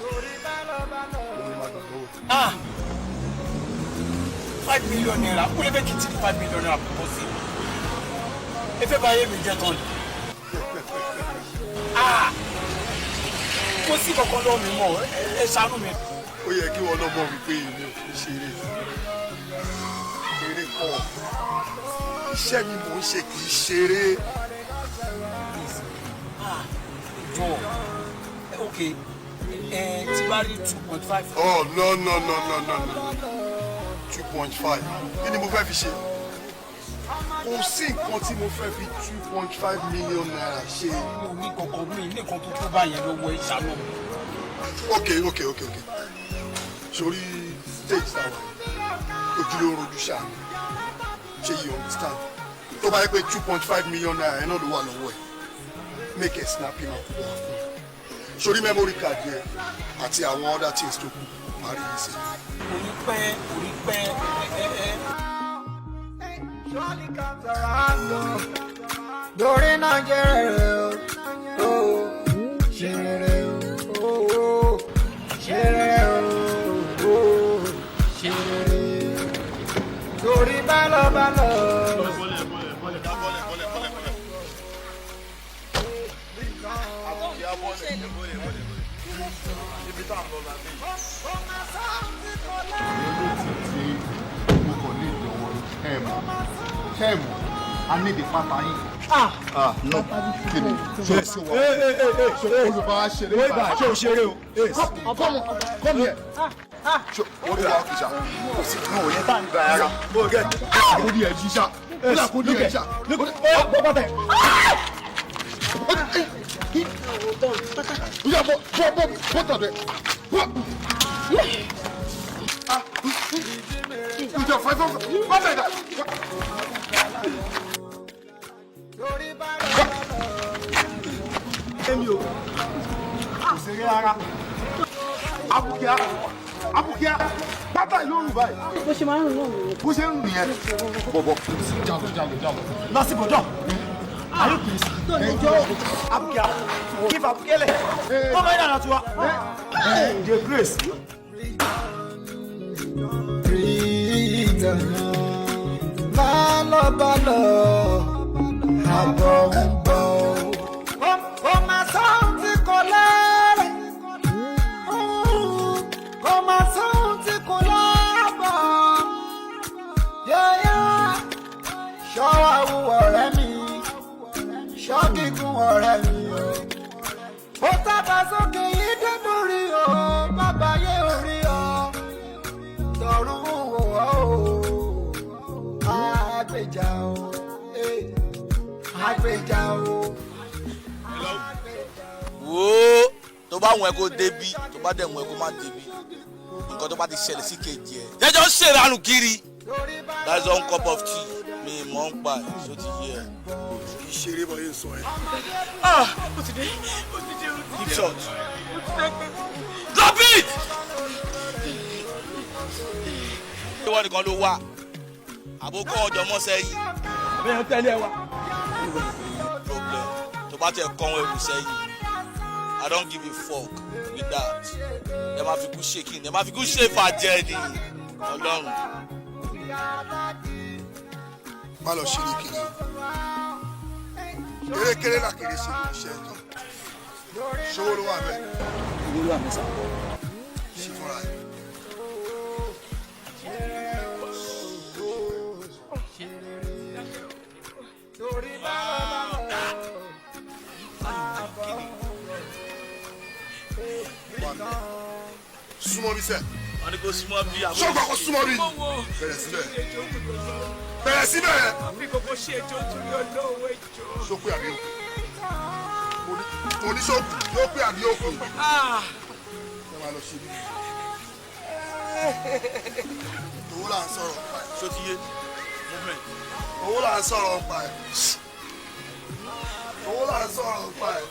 5 million naira. Ó lè fẹ́ kí n ti di 5 million naira pọ̀ sí. Ẹ fẹ́ bá yé mi jẹ́ tán ni. Kò sí kankan lọ́wọ́ mi mọ́, ẹ ṣàánú mi. Ó yẹ kí wọ́n lọ́mọ wípé èmi ò fi ṣeré. Eré kọ́. Iṣẹ́ mi mò ń ṣe kì í ṣeré. Jọ, ok, tí bá rí 2.5. Oh, no. 2.5. Kí ni mo fẹ́ fi ṣe? Kò sí nǹkan tí mo fẹ́ fi 2.5 million naira ṣe. Mi ò ní kankan mi ní nǹkan tó tó báyẹn lọ́wọ́ ìṣàánú. Ok. Sori stage táwọn ojúlówó ojú ṣáà ṣe you understand tó bá yẹ pé 2.5 million naira ẹ̀ náà ló wà lọ́wọ́ ẹ̀ make a snapping up wà fún sórí memory card yẹn àti àwọn other things tó kù parí yìí sí. orí pẹ́ Surely comes around, lórí náà jẹ́rẹ̀ o, ṣeré o, ṣeré o, ṣeré lórí bálọ̀bálọ̀. Ibi tá a lọ la ní. Kẹ́ẹ̀mù, a ní ìdí pátá yín. No, kìnnì. Ṣé ṣe wà? Olùbá wa ṣeré bá. Ṣé o ṣeré o? Come here. Ó dé wa kìí ṣá. Kò sí kí wọ́n yẹ tá à ń gba ara. Kò ní ẹ̀jí ṣá. Kò ní ẹ̀jí ṣá. Ìyá bọ̀ tọ̀dọ̀ ẹ̀. Ìjọ fẹ́fẹ́ wọ́n bẹ̀ dà. Èmi o, kò sí rí ara. Abùkíá, pátá ìlú òrùn báyìí. bó ṣe máa ń rùn náà nìyẹn. Bó ṣe ń rùn yẹn. Bọ̀bọ̀, jalo. Lásìkò dọ̀. Are you pleased? Abukia, give Abukele. Come here now, Tua. The grace. Bálọ̀bálọ̀, àbọ̀ ń bọ̀. Kò máa sọ́hun tí kò lẹ́rẹ̀. Kò máa sọ́hun tí kò lábọ̀. Yẹ́yẹ́, ṣọ́wá wúwo ọ̀rẹ́ mi. Ṣọ́ gígùn ọ̀rẹ́ mi o. Ó tábà sókè yìí dé lórí o. Bàbá yé orí o. Tọ̀run wò ó. Àgbèjà o. Àgbèjà o. Wo tó bá wọn ẹ kó débi tó bá dẹ̀ wọn ẹ kó má débi nǹkan tó bá ti ṣẹlẹ̀ sí kejì ẹ jẹjọ ń ṣèrànù kiri that's one cup of tea mi mọ̀ ń pa ẹ̀ ṣó ti yé ẹ. Kì í ṣeré bọ́ yẹn sọ ẹ. Ó ti dé. Keep short. Drop it. ìwọ nìkan ló wà àbókọ́ ọjọ́ mọ́sẹ́ yìí. Bẹ́ẹ̀ tẹ́lẹ̀ wa. Problem tó bá tẹ̀ kọ́ wọn ẹrù sẹ́yìn I don't give a fuck with that. Ẹ máa fi kú ṣe kí ni ẹ máa fi kú ṣe fàjẹ́ ni Ọlọ́run. Má lọ ṣe ní kiri o. Kérékéré là kéré sí ìlú iṣẹ́ kan. Ṣówó ló wà bẹ́ẹ̀. Ìwé ló wà mẹ́sà. Ṣé fúnra ẹ̀? Súnmọ́ bí sẹ́. Wọ́n ní kó súnmọ́ bí àwọn. Ṣọ́gbà kó súnmọ́ bí. Bẹ̀rẹ̀ síbẹ̀. Bẹ̀rẹ̀ síbẹ̀. Àfi kòkó ṣe ètò torí olówó ìjọ. Ṣókè àbí òkú. Oníṣòkù yóò pè àbí òkú. Ẹ máa lọ ṣe bí. Owó là ń sọ̀rọ̀ pa ẹ̀. Ṣó ti yé movement. Owó là ń sọ̀rọ̀ pa ẹ̀. Owó là ń sọ̀rọ̀ pa ẹ̀.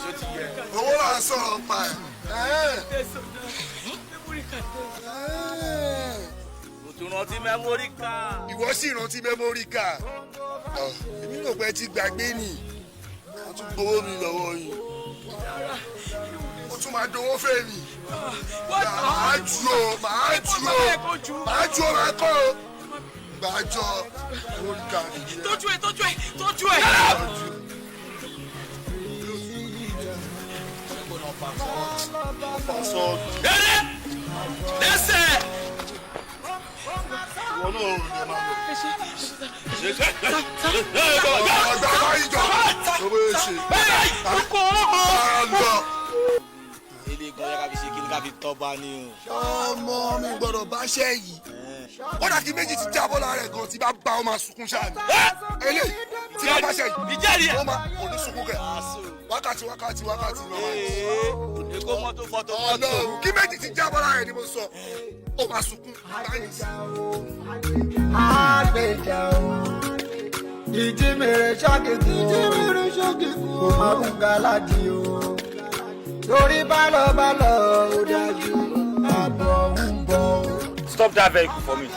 Ṣó ti yé. Owó là ń sọ̀rọ̀ pa ẹ̀. Mo tún rántí memory card. Ìwọ sì rántí memory card. Èmi rò pé ti gbàgbé nì. Wọ́n tún gbowó mi lọ́wọ́ yìí. Ó tún máa dowó fẹ́ mi. Màá ju o, màá ju o, màá ju o, màá kọ́ o. Gbàjọ memory card. Tọ́jú ẹ̀. Bẹ́ẹ̀ni lẹ́sẹ̀. Ìwọ náà ò lè máa lọ. Ọ̀gá báyìí jọ. Owó èsè. Àkọ́ lọ. Ilé gan yẹ ká fi ṣe kí ni ká fi tọ́ bá ní o. Ọmọ mi gbọ́dọ̀ bá ṣẹ́ yìí. Kódà kí méjì ti jábọ́ lára ẹ̀ gan tí bá bá ọ máa sunkún ṣáà ni. Eléyìí tí wọ́n bá ṣe ìjẹ́rìí ẹ̀. wọ́n máa kò ní sunkún kẹ̀ wákàtí ló máa ń èkó mọ́tò fọ́tò mọ́tò. ọlọ́run kí méjì ti jábọ́ lára ẹ̀ ni mo sọ ó máa sunkún báyìí. àgbèjà o ìjímèrè ṣọ́kìkù kò má kún gàládì o torí bálọ̀bálọ̀ ò dájú àbọ̀ ń bọ̀. Stop that vehicle for me.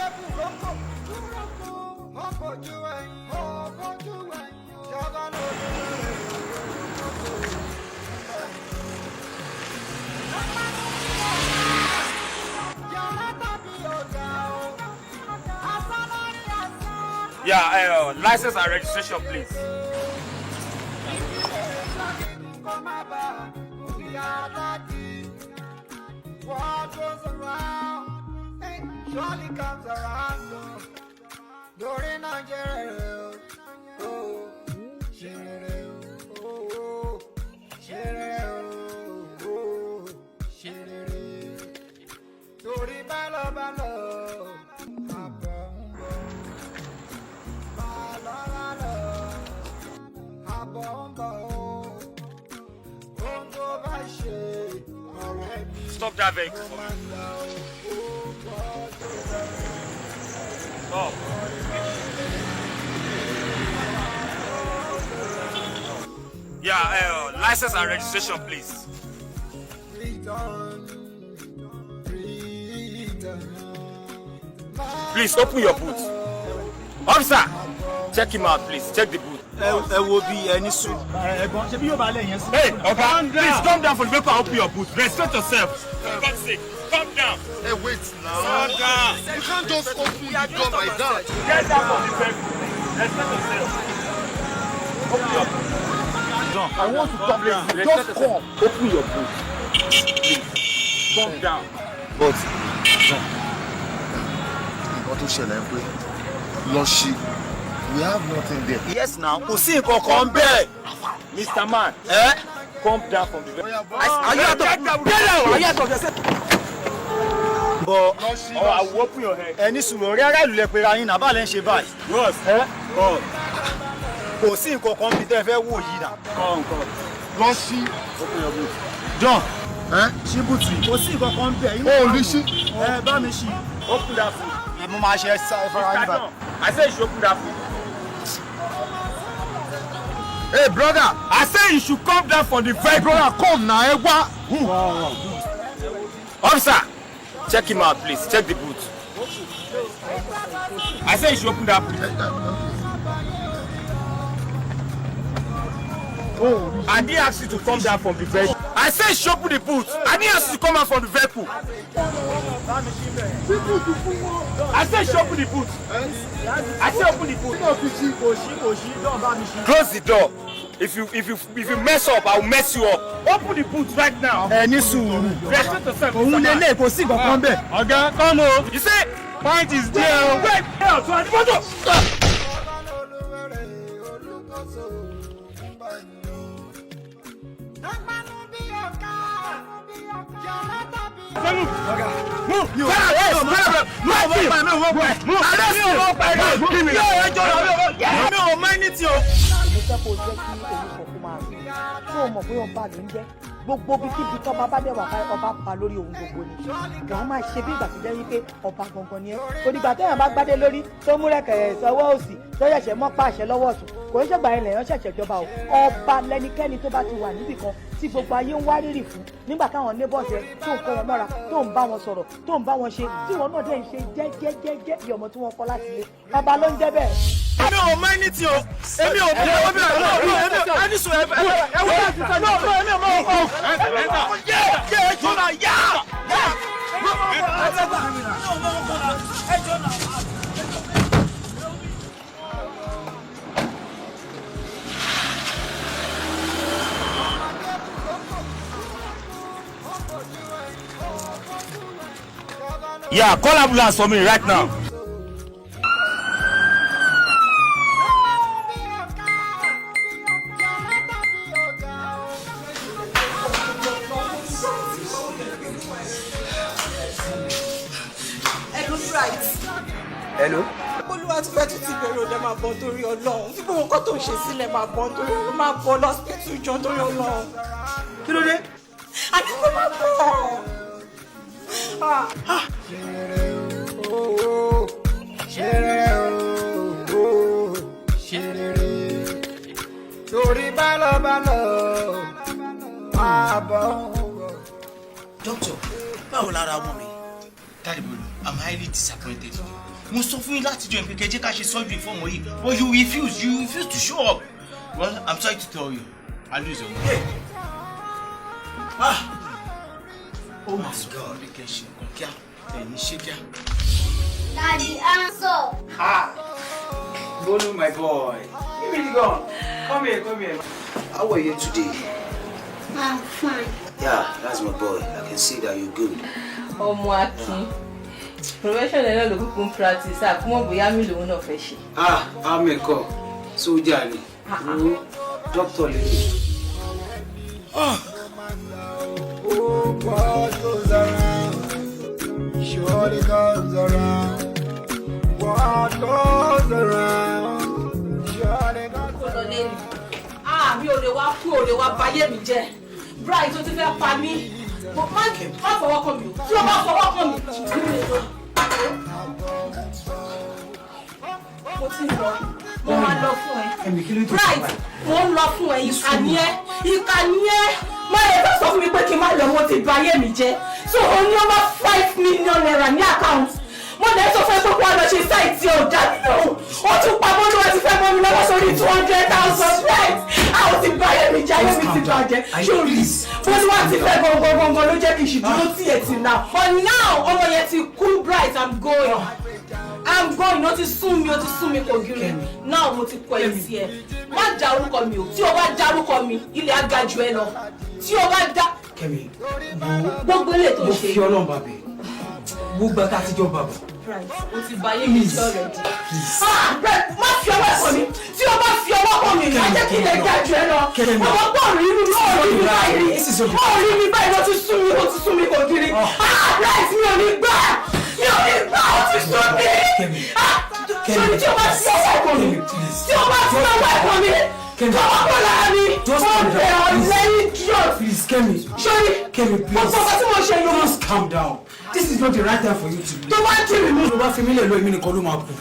Yeah, license and registration, please. What goes around surely comes around. During Nigeria, oh, Tori balo balo, Stop that vehicle for me. Stop. Yeah, license and registration, please. Please open your boot. Officer, check him out, please. Check the boot. ẹ wo bí ẹni sùn. ẹ̀gbọ́n ṣe bí yóò bá lẹ̀ yẹn sí. Hey, okay, please come down for the vehicle and open your boot. Respect yourself. For God's sake, come down. Hey, wait now. Calm down. You can't just open the door like that. Get down from the vehicle. Respect yourself. Open your boot. John, I want to talk to you. Just come. Open your boot. Please, calm down. But nǹkan tó ṣẹlẹ̀ ń pé lọ ṣí. We have nothing there. Yes now, kò sí nǹkan kan bẹ́ẹ̀. Mr. Man, come down from the vehicle. Are you out of yourself? But I will open your head. ẹni sùn orí ará ìlú lẹ pé ra yín náà bá lẹ́ ń ṣe báyìí. Ross, kò sí nǹkan kan bí tẹ́ ẹ fẹ́ wò yìí náà. come. Lọ ṣí. Open your boot. John, ṣí bùtù yìí. Kò sí nǹkan kan bẹ́ẹ̀. O ò rí ṣí. Ẹ bá mi ṣí. Open that boot. Mo máa ṣe fara yín bá. I said you should open that boot. Hey, brother. I said you should come down from the vehicle. Brother, come now. Ẹ wá. Officer, check him out, please. Check the boot. I said you should open that boot. I didn't ask you to come down from the vehicle. I said you should open the boot. I didn't ask you to come out from the vehicle. I said you should open the boot. I said open the boot. Close the door. If you mess up, I will mess you up. Open the boot right now. Ẹni sùúrù. Respect yourself. Òun lè lè kò sí nǹkan kan bẹ́ẹ̀. Ọ̀gá, come on. You say point is there. Wait, hell, so I need to. Gbogbo bí kíbi tọ́ba bá dẹ̀ wà ká ọba pa lórí ohun gbogbo ni wọ́n máa ṣe bí ìgbà tó jẹ́ wípé ọba gangan ni ẹ́ onígbà téèyàn bá gbádé lórí tó mú rẹ̀kẹ̀rẹ̀ sọ́wọ́ òsì tó ṣẹ̀ṣẹ̀ mọ́ pàṣẹ lọ́wọ́ ọ̀tún kò ń ṣègbà ilẹ̀ yẹn ṣẹ̀ṣẹ̀ jọba o ọba lẹnikẹ́ni tó bá ti wà níbì kan tí gbogbo ayé ń wárìrì fún nígbà táwọn neighbors ẹ tó ń kọ́ wọn mọ́ra tó ń bá wọn sọ̀rọ̀ tó ń bá wọn ṣe tí wọn náà dẹ̀ ń ṣe jẹ́jẹ́jẹ́jẹ́ bí ọmọ tí wọ́n kọ́ láti lé ọba ló ń jẹ́ bẹ́ẹ̀. Èmi ò mọ ẹni tí o. Èmi ò bí ẹni sùn ẹ wọ́n láti sọ náà lọ èmi ò mọ ọkọ. Yé ẹjọ́ náà yá. Yeah, call ambulance for me right now. Hello. Olúwa tún fẹ́ tún ti bẹ̀rẹ̀ òde máa bọ̀ torí Ọlọ́run. Tí gbogbo nǹkan tó ń ṣe sílẹ̀ máa bọ̀ torí Ọlọ́run máa bọ̀ lọ́sibítù jọ torí Ọlọ́run. Kí ló dé? Àní kò máa bọ̀. Torí bálọ̀bálọ̀ máa bọ̀. Doctor, báwo lára ọmọ mi? Daddy Bolu, I'm highly disappointed. Mo sọ fún yín láti jọ ìpínkẹ́ jẹ́ ká ṣe surgery fún ọmọ yìí, but you refuse to show up. Well, I'm sorry to tell you, I lose your money. Oh my God, ìpínkẹ́ ṣe nǹkan kíá, ẹ̀yin ṣe kíá. Daddy, answer. Bolu, my boy, you really gone? Come here. How are you today? I'm fine. Yeah, that's my boy. I can see that you're good. Ọmọ Akin. Profession ẹ̀ náà ló kúkú ń practice àkúmọ̀ bóyá mi lòun náà fẹ́ ṣe. Amẹ́kọ̀, sójà ni, dókítà lèmi. What goes around surely comes around. What goes around surely comes around. Mi ò lè wá kú ò lè wá bayé mi jẹ́. Bright tó ti fẹ́ pa mí. Má fọwọ́ kàn mí. Tí o bá fọwọ́ kàn mí. Mo ti lọ. Mo máa lọ fún ẹ. Bright, mo ń lọ fún ẹ. Ìkànnì ẹ. Má yẹ fẹ́ sọ fún mi pé kí n má lọ, mo ti bayé mi jẹ́. So o ní over 5 million naira ní account. Mo lè sọ fún ẹ pé kó wá lọ ṣe sáìtì ọ̀dà nínú. Ó tún pa bọ́ọ̀lù ẹ ti fẹ́ mọ́ mi lọ́wọ́ sórí 200,000 right. Àwọn ti bayé mi jẹ́, ayé mi ti bàjẹ́. Ṣórí bọ́ọ̀lù wa ti fẹ́ gbọ̀ngbọ̀ngbọ̀n ló jẹ́ kí n ṣì dúró tí ẹ̀ ti nà. But now ọmọ yẹn ti cool Bright, I'm going. Ó ti sún mi kò gírí. Now mo ti kọ etí ẹ. Má dárúkọ mi o. Tí o bá dárúkọ mi, ilé á ga jù ẹ lọ. Tí o bá dá. Kẹ́mi, gbogbo ilé tó ń ṣe. mo fi Ọlọ́run bàbẹ̀. Gbogbo ẹ̀ka àtijọ́ bàbà. O ti bayé mi jẹ́ already. Bright, má fi ọwọ́ ẹ̀kọ́ mi. Tí o bá fi ọwọ́ kọ́ mi, má jẹ́ kí ilé ga jù ẹ lọ. Ọmọ pọ̀ rí inú náà rí mi báyìí. Ó rí mi báyìí, ó ti sún mi kò gírí. Bright, mi ò ní gbà. Ó ti sún mi. Sori tí o bá fi ọwọ́ ẹ̀kọ́ mi. Tí o bá fi ọwọ́ ẹ̀kọ́ mi. Kọ́wọ́ kọ́ lára mi. Ó bẹ̀ ọ́ lẹ́yìn jọ́. Please, Kẹ́mi. Sori, Kẹ́mi, please. ọ̀pọ̀ tí mo ṣe yóò. Just calm down. This is not the right time for you to leave. Tó bá kiri mi. Tó bá fi mí lè lọ èmi nìkan ló máa kú.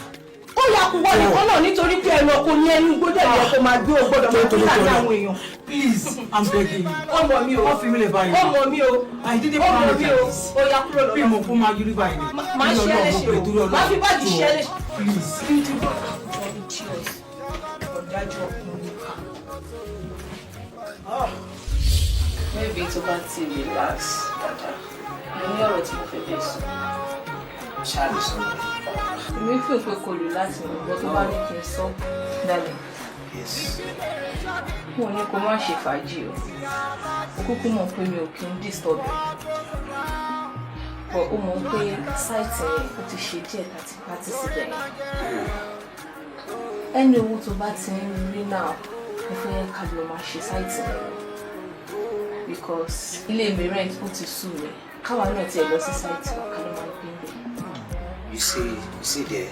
Ó yà kú wọ́n nìkan náà nítorí pé ẹranko ní ẹnu gbọ́dọ̀ yẹ kó máa gbé ògbọ́dọ̀ máa kí láti àwọn èèyàn. Please, I'm begging you. Ọmọ mi o. Wọ́n fi mí lè báyìí. Ọmọ mi o. I didn't plan Ọmọ mi o. this. Ó yà kúrò lọ́wọ́. Bí mo kú máa yúrí báyìí. Máa ṣe é léṣe o. Máa fi báàgì ṣe é léṣe. Please. Ọ̀dájú ọkùnrin kan. Maybe tó bá ti relax dáadáa. Mo ní ọ̀rọ̀ tí mo fẹ́ bẹ́ẹ̀ sọ. Ṣáàlì sọ. Èmi fi òpin kò lù láti mọ̀ bọ́ tó bá ní kí n sọ. Dálẹ̀. Mo ní kó má ṣe fàájì o. Ó kúkú mọ̀ pé mi ò kí ń disturb ẹ̀. But ó mọ̀ pé sáìtì yẹn ó ti ṣe díẹ̀ láti pátí síbẹ̀ yẹn. Ẹni owó tó bá ti ń rí náà, mo fẹ́ ká lọ máa ṣe sáìtì yẹn. Because ilé mi rent ó ti sú mi. Káwa náà tiẹ̀ lọ sí sáìtì wa ká ló máa gbé ibẹ̀. You see there,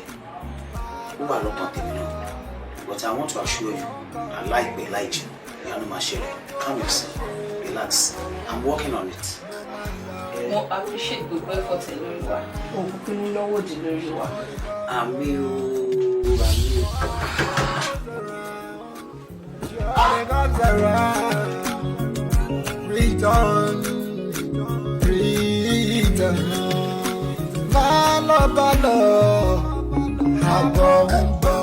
who are not tèmi náà? But I want to assure you, I like Elijah. Ìyanu máa ṣẹlẹ̀. Calm yourself, relax. I'm working on it. Mo appreciate gbogbo effort ẹ lórí wa. Òkùnkùn ní lọ́wọ́ di lórí wa. Àmì o. Return. Bálọ̀bálọ̀ àbọ̀ ń bọ̀.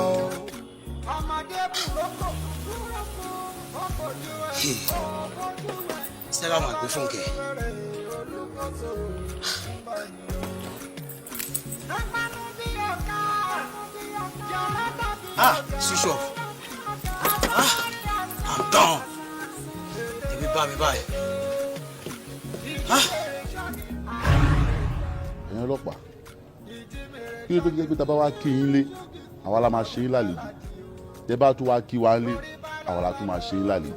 Stella máa gbé fún kẹ. Switch off. I'm done. Èmi bá mi báyìí. Ẹ̀yin ọlọ́pàá, kí ló tó jẹ́ pé tá a bá wá kí yín lé, àwa la máa ṣe yín lálejò. Tẹ́ bá tún wá kí wa lé, àwa la tún máa ṣe yín lálejò.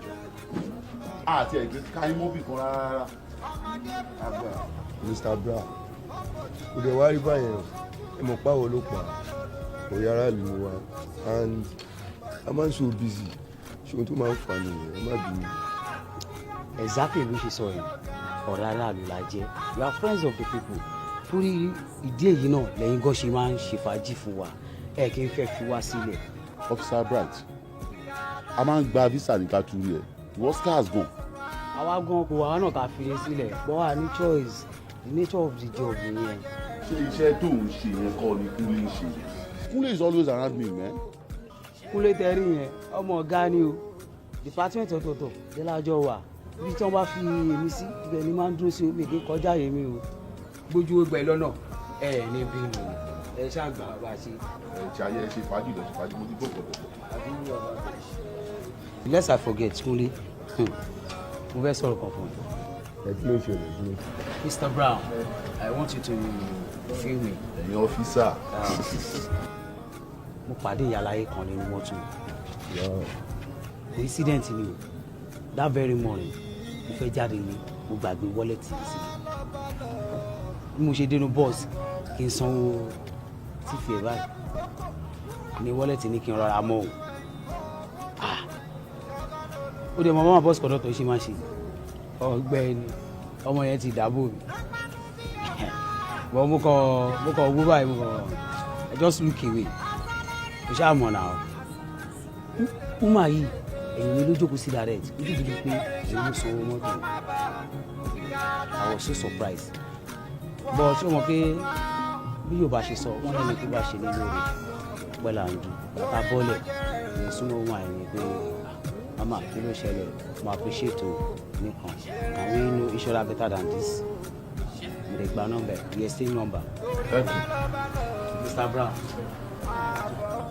Àti ẹ̀gbẹ́ ká yín mọ́bì kan rárá. Mr. Bra, kò dẹ̀ wá rí báyẹn o, ẹ mọ̀ páwo ló pa. ọ̀yà aráàlú wa and a máa ń so busy ṣòun tó máa ń fà nìyẹn ẹ má bínú. exactly ló ṣe sọ yìí ọ̀rẹ́ aráàlú la jẹ́ we are friends of the people torí ìdí èyí náà lẹ́yìn gan ṣe máa ń ṣe fàájì fún wa ẹ kì í fẹ́ fi wá sílẹ̀. Officer Bright a máa ń gba visa ní ká túrí ẹ ìwọ scars gan. àwa gan kò wá náà ká fi lè sílẹ̀ but wà ní choice the nature of the job nìyẹn. ṣé iṣẹ́ tó ń ṣe yẹn kọ́ ni Kúnlé ń ṣe. Kúnlé is always around me man. Kúnlé tẹ́rí yẹn ọmọ ọ̀gá ni o department ọ̀tọ̀ọ̀tọ̀ dẹ́lájọ́ wà ibi tí wọ́n bá fi èmi sí ibẹ̀ ni máa ń dúró sí omi èké kọjá èmi o gbójú ó gbẹ lọ́nà ẹ ní bínú ẹ ṣàgbà bá ṣe. ẹ ṣe ayé ẹ ṣe fàájì lọ ṣe fàájì mo ti gbọ́ pọ̀pọ̀. Lest I forget Kúnlé mo fẹ́ sọ̀rọ̀ kan fún mi. ẹ kí ló ṣe rẹ kí ló ṣe. Mr. Brown I want you to feel me. ẹ̀yin ọ́fíìsà. mo pàdé ìyáláyé kan nínú mọ́tò coincident ni o that very morning mo fẹ́ jáde ní mo gbàgbé wallet mi sílẹ̀ bí mo ṣe dénú bọ́ọ̀sì kí n sanwó tífì ẹ̀ báyìí ní wallet ní kí n rọra mọ́ o ó dẹ̀ mọ́ mọ́ bọ́ọ̀sì kọ̀dọ̀tọ̀ ṣe máa ṣe ọgbẹ́ni ọmọ yẹn ti dàbò mi bọ́ mo kọ̀ owó báyìí mo kọ̀ I just look away o ṣáà mọ̀ náà wúmà yìí ẹ̀yìn mi ló jókòó sí direct ó dìbò pé èyí ló sanwó mọ́tò I was so surprised but ṣé o mọ̀ pé bí yóò bá ṣe sọ wọ́n lẹ́nu tó bá ṣe ní lórí pẹ́lá ń dùn bàtà bọ́ọ̀lẹ̀ èyí súnmọ́ wúmà yìí pé mama kí ló ṣẹlẹ̀ mo appreciate o nìkan can we know each other better than this mo lè gba number the exchange number. Mr. Brown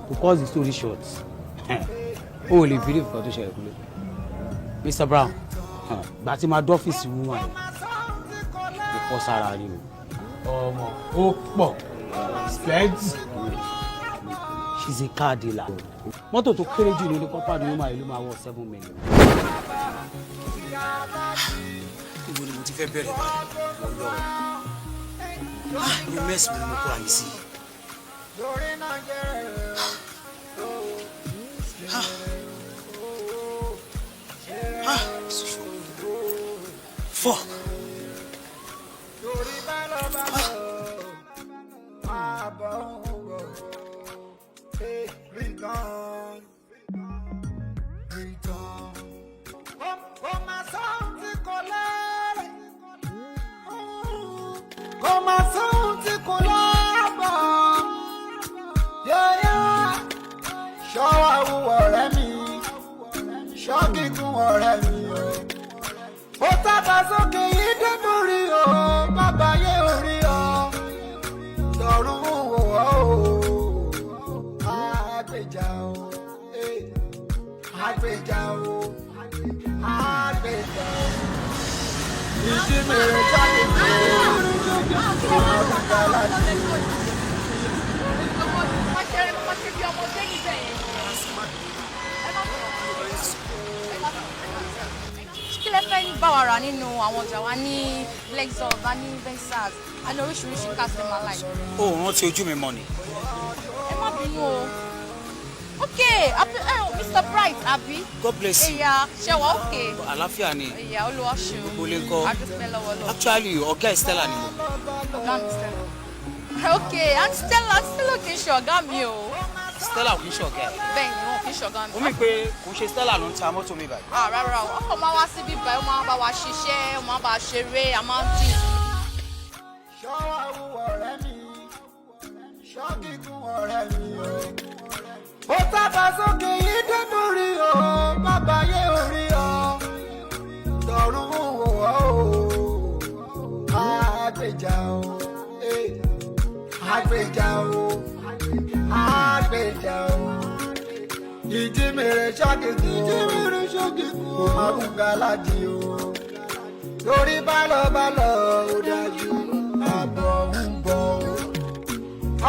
to cut the story short o ò lè believe nǹkan tó ṣẹlẹ̀ Kúnlé Mr. Brown gba tí máa dọ́fíìsì wúwa yìí lè kọ́ sára ni o ọmọ ó pọ̀ spend she's a car dealer mọ́tò tó kéré jù ní ilé kọ́pàdé wúwa yìí ló máa wọ 7 million. ibo ni mo ti fẹ́ bẹ̀rẹ̀ báyìí lọ́wọ́ ní mẹ́sì mi ni mo kọ́ àmì sí Fuck. Ṣọ́wọ́ àwùwọ̀ ọ̀rẹ́ mi, ṣọ́ọ̀kì kún ọ̀rẹ́ mi o. Ó tábà sókè yìí dé mórí o, bàbá yé orí o. Lọ́rùn wò ó, àgbèjà o, àgbèjà o, àgbèjà o. Ìdí mi rẹ̀ jáde ní ọdún kálá ní. Kí lẹ fẹ́ bá wa rà nínú àwọn ọjà wa ní Lexus wa ní Vensas a ní oríṣiríṣi customer line. ó rántí ojú mi mọ́ ni. ẹ má bínú o. ok Mr. Bright abi. God bless you. ẹ̀yà ṣẹ̀wá ok. àlàáfíà ni. ẹ̀yà olúwa ṣe o. gbogbo lè kọ́. adúpẹ́ lọ́wọ́ lọ. actually ọ̀gá Stella ni mo. ọ̀gá mi Stella. ok and Stella kì í ṣe ọ̀gá mi o. Stella kì í ṣe ọ̀gá ẹ̀. bẹ́ẹ̀ ni wọn kì í ṣe ọ̀gá mi. ó mì pé kò ṣe Stella ló ń ta mọ́tò mi báyìí. rárá o ọkọ̀ máa wá síbí báyìí ó máa bá wa ṣiṣẹ́ ó máa bá wa ṣeré a máa ń dín. Ṣọ́wọ́ àwùwọ̀ ọ̀rẹ́ mi, ṣọ́ọ̀kì kún ọ̀rẹ́ mi o. Ó tábà sókè yìí dé mórí o, bàbá yé orí o. Lọ́rùn wò ó, àgbèjà o, àgbèjà o, àgbèjà o. Ìdí mèrè ṣọ́ọ̀kì kún o, àbúgaládì o. Torí bálọ̀bálọ̀ ò dájú, àbọ̀ ń bọ̀ o.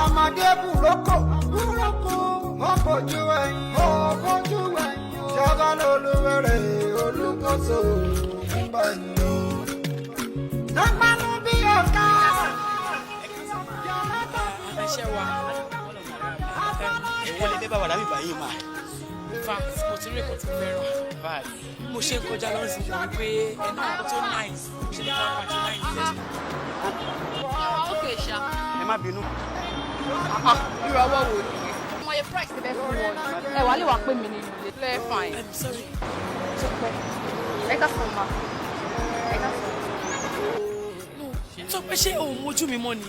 Ọmọdé burúkú ó bójú ẹ̀yìn ṣọ́gán olúwẹ̀rẹ̀ olùkóso nígbà yìí o. Lọ́gbàánú bí ọ̀gá. ẹṣẹ wa wọlé bẹ́ẹ̀ bá wà lábì báyìí mà. in fact mo ti rí èkó tí mo fẹ́ràn mo ṣe ń kọjá lọ́sìn mo rí pé ẹ̀nà ọkọ̀ tó nice ṣe ní káwọn patronize ìjẹ́sìn. Okay, ṣá. ẹ má bínú. Irú ọwọ́ wo ni? Mo yẹ price tẹ fún wọn. Ẹ wà lè wá pè mí ní ilé. Play fine. I'm sorry. Ẹ ká sọ ma. Ẹ ká sọ. Sọ pé ṣé òun mojú mi mọ́ ni?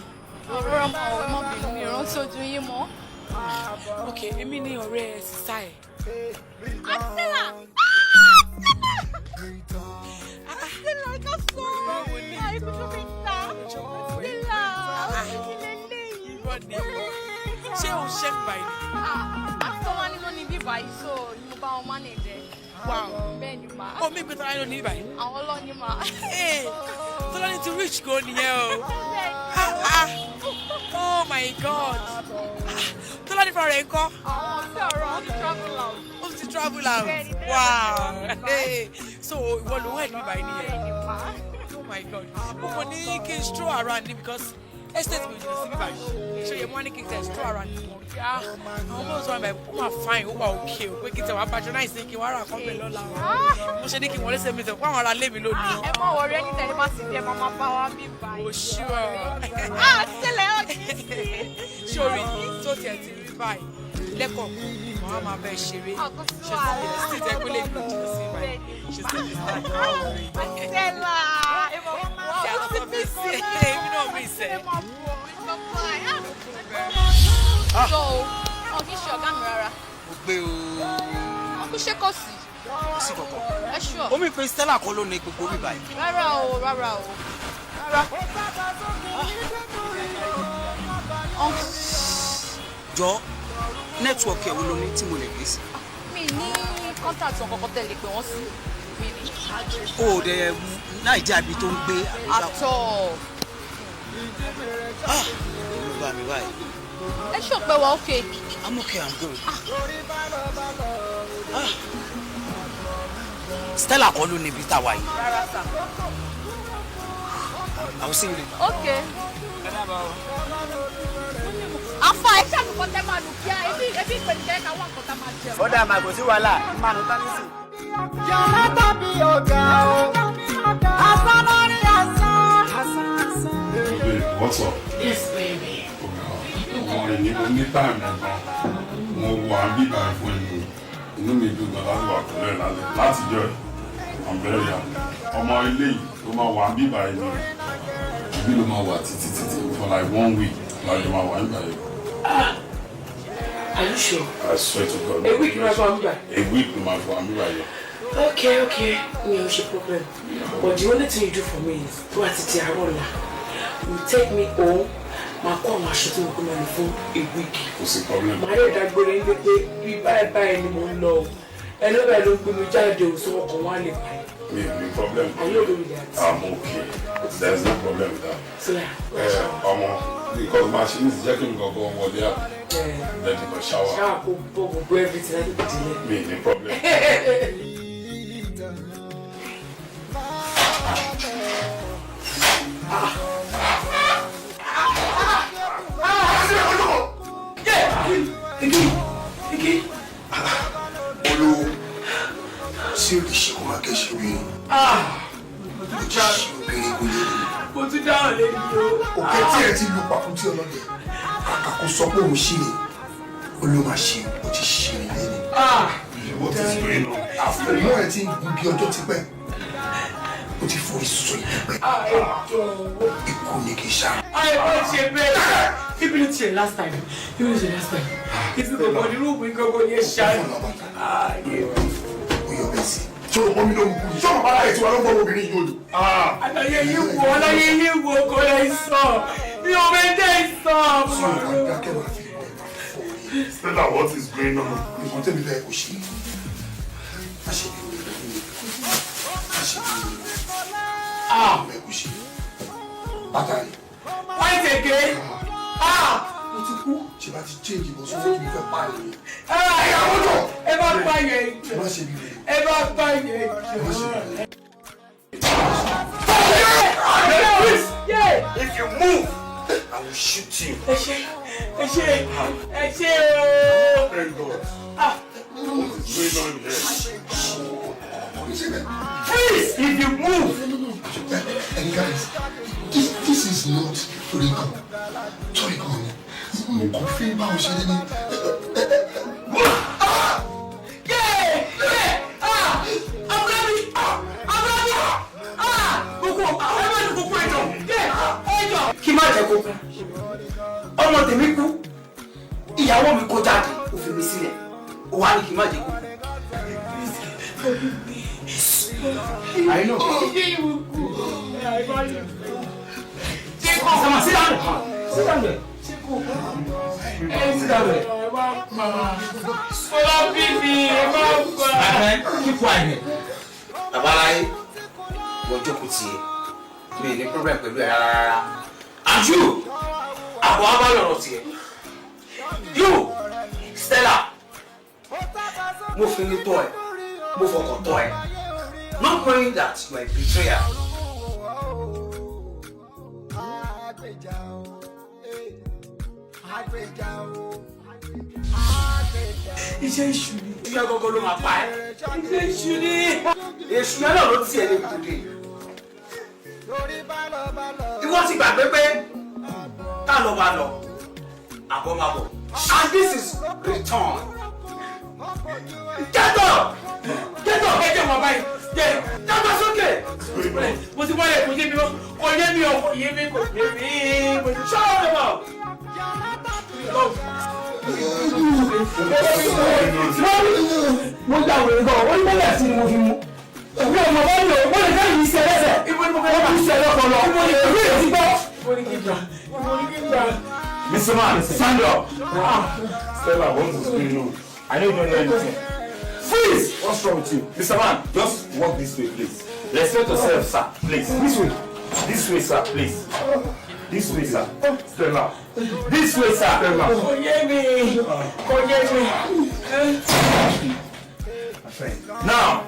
Ọ̀rọ̀ ọmọ ọmọbìnrin mi rántí ojú yín mọ́. Ok, èmi ní ọ̀rẹ́ sísá ẹ̀. Stella! Stella, ẹ ká sọ. Àìkútù mi ta. Stella! Ṣé o ṣe ń báyìí? Àtọ́ wa nínú ní bíbá yìí so ni mo bá wọn mánèjẹ. Wow. Bẹ́ẹ̀ ni mà. O mi gbé tọ́lá nínú ní báyìí? Àwọn ọlọ́ni mà. Tọ́lá ní ti rich go nìyẹn o. Oh my God. Tọ́lá ní fara ẹ̀ ń kọ́. Àwọn ọ̀sẹ̀ ọ̀rọ̀ wọn ti travel out. Ó ti travel out. Wow. So ìwọ ló wẹ̀ ní báyìí nìyẹn. Bẹ́ẹ̀ ni mà. Oh my God. Mo kàn ní kí n stroll around ni because estate mi jìnnà sí bíbá yìí. Ṣé yẹ mo wá ní kí n tẹ̀ stroll around ni mo rí àwọn ọmọ òṣùwọ̀n àgbà ó wà fine ó wà okay o pé kí n tẹ̀ wá patronize ní kí n wá rà kọ́ńpẹ̀ lọ́la o. Mo ṣe ní kí n wọlé sẹ́mi tẹ̀ fún àwọn ará lé mi lónìí. Ẹ mọ̀ wọ̀rí ẹni tẹ̀lé bá sì bí ẹ máa bá wa bí báyìí. O sure. Sílẹ̀ ọ̀dí. Sori tó tiẹ̀ ti rí báyìí lẹ́kọ̀ọ́ màá máa bẹ ṣeré. Ṣé sì tẹ́ pé lè gbé jù sí báyìí? Ṣé sì tẹ́ Stella! Ṣé mi sí èmi náà mi sẹ́? So, ọ̀gí ṣe ọ̀gá mi rárá. Mo gbé o. Ọkùn ṣe kò sí. Kò sí kankan. Ẹ ṣọ́. Ó mi pe Stella kan ló ní gbogbo mi báyìí. Rárá o, rárá o. Rárá. Jọ nẹ́tíwọ̀kì ẹ̀ wo ló ní tí mo lè gbé sí? Mi ní kọ́ńtàtì ọ̀kọ̀ọ̀kan tẹ̀lé pé wọ́n sí. O ò dẹ̀ náà ìjà ibi tó ń gbé. Àtọ̀. Ló bá mi báyìí. Ẹ ṣọ́ pé wà ókè. I'm okay, I'm good. Stella kan ló ní ibi tá a wà yìí. Rárá sà. Àwọn sí ilé. Okay. Afa ẹ ṣàkóso tẹ máa lù kíá ebi ìpèsè jẹ́ ká wà nǹkan tá máa jẹun. Ó dà máa kò sí wàhálà máa nù tán nísìn. Yàrá tàbí ọ̀gá o, asán lórí asán. Babe, what's up? Yes, baby. Ọmọ ìní mo ní táìmù gan. Mo wà bíbá fún inú. Inú mi dùn gan láti wà pẹ̀lú ẹ̀ lálẹ́. Láti jọ ẹ̀, I'm very happy. Ọmọ ilé yìí ló máa wà bíbá inú. Ibi ló máa wà títí for like 1 week. Láti máa wà nígbà yẹn. Are you sure? I swear to God. A week máa fọ àmì bá. A week ló máa fọ àmì bá yẹn. Okay. Mi ò ṣe problem. But the only thing you do for me is tó àti ti àárọ̀ ọ̀la. You take me home. Máa kó àwọn aṣọ tí mo kó máa lò fún a week. Kò sí problem. Màá lè dágbére ní pé bí báyìí ni mo ń lọ. Ẹlẹ́bàá ló ń gbé mi jáde òsó ọkàn wá lè pa ẹ̀. No problem. Are you okay with that? I'm okay. There's no problem with that. So Because machine is checking go over there. Let me go shower. Shower, go everything. I think it's Me, no problem. Olú, ṣé o lè ṣe kó máa kẹ́sì rí? Mo ti ṣe obìnrin kò lè rí. Mo tún dáhùn lé ní o. Òkè tí ẹ ti lu pàkó tí ọlọ́dẹ. Kàkà kó sọ pé òun ṣì rè. Olú máa ṣe o ti ṣe rè lé ní. What is going on? Àfẹ̀mọ́ ẹ ti ń gun bí ọjọ́ ti pẹ́. O ti forí sọ ìpẹ́. Ikú ni kì í ṣá. Ayọ̀ ṣe bẹ́ẹ̀. Ibi ló ti ṣe last time. Ibi ló ṣe last time. Ibi gbogbo ní rúùmù gbogbo ní ẹ̀ṣá. O yọ bẹ́ẹ̀ sí. Ṣé o mọ mi ló ń kú? Ṣé o bá láyé tí wọ́n ló ń bọ́ obìnrin yìí lòdù? Àlàyé yìí wo kò lè sọ. Mi ò mẹ́jẹ̀ sọ. Ṣé o kàn dákẹ́ wá fi ìwé máa fọ́ mi? Stella, what is going on? Nǹkan tẹ́mi fẹ́ kò ṣe. Má ṣe bí wèrè fún mi. Má ṣe bí wèrè. Ọmọ ẹ̀ kò ṣe. Bátàrí. Wáyé tèké. Mo ti kú. Ṣé bá ti change ìbọn sọ́wọ́ kí n fẹ́ pa ẹ̀yìn? Ìyàwó jọ. Ẹ bá pa yẹn. Má ṣe bí wèrè. Ẹ bá pa yẹn. Má ṣe bí wèrè. If you move, I will shoot you. Ẹ ṣe o. God. What is going on here? Please, if you move. And guys, this is not Rico. Sorry, mo kò fẹ́ bá wọn ṣe ní. Kí má jẹ́ kó kú. Ọmọ tèmi kú. Ìyàwó mi kó jáde, ó fi mi sílẹ̀. Ó wá ní kí má jẹ́ kó kú. I know. Come on, sit down. Sit down there. Sit down there. Keep quiet. Abalaye, wọ́n jókòó tiẹ̀. Mi ní problem pẹ̀lú ẹ̀ rárá. And you, àbọ̀ abálọ̀rọ̀ tiẹ̀. You, Stella, mo fi ní tọ́ ẹ̀, mo fọkàn tọ́ ẹ̀. Not knowing that you are a betrayer. Iṣẹ́ ìṣù ni. Iṣẹ́ gbogbo ló máa pa ẹ́. Iṣẹ́ ìṣù ni. Èṣù yẹn náà ló ti ẹ̀ lè dìde. Ìwọ ti gbàgbé pé ká lọ máa lọ, àbọ̀ máa bọ̀. And this is return. Get up! Get up! Ẹ jẹ́ wọn báyìí. Dábàá sókè. Mo ti wáyé kò yé mi kò yé mi o kò yé mi kò yé mi. Ṣọ́ọ́ lè bọ̀. Mo gbà wèrè gan, ó ní bẹ́ẹ̀ sí ni mo fi mú. Èmi ò mọ̀ bọ́ọ̀lù, mo lè fẹ́ yìí ṣe ẹlẹ́sẹ̀. Wọ́n kì í ṣe ẹlọ́pọlọ. Èmi ò ti gbọ́. Mr. Man, stand up. Stella, what is going on? I know you don't know anything. Freeze! What's wrong with you? Mr. Man, just walk this way, please. Respect yourself, sir, please. This way. This way, sir, please. This way, sir. Stella. This way, sir. Stella. Now.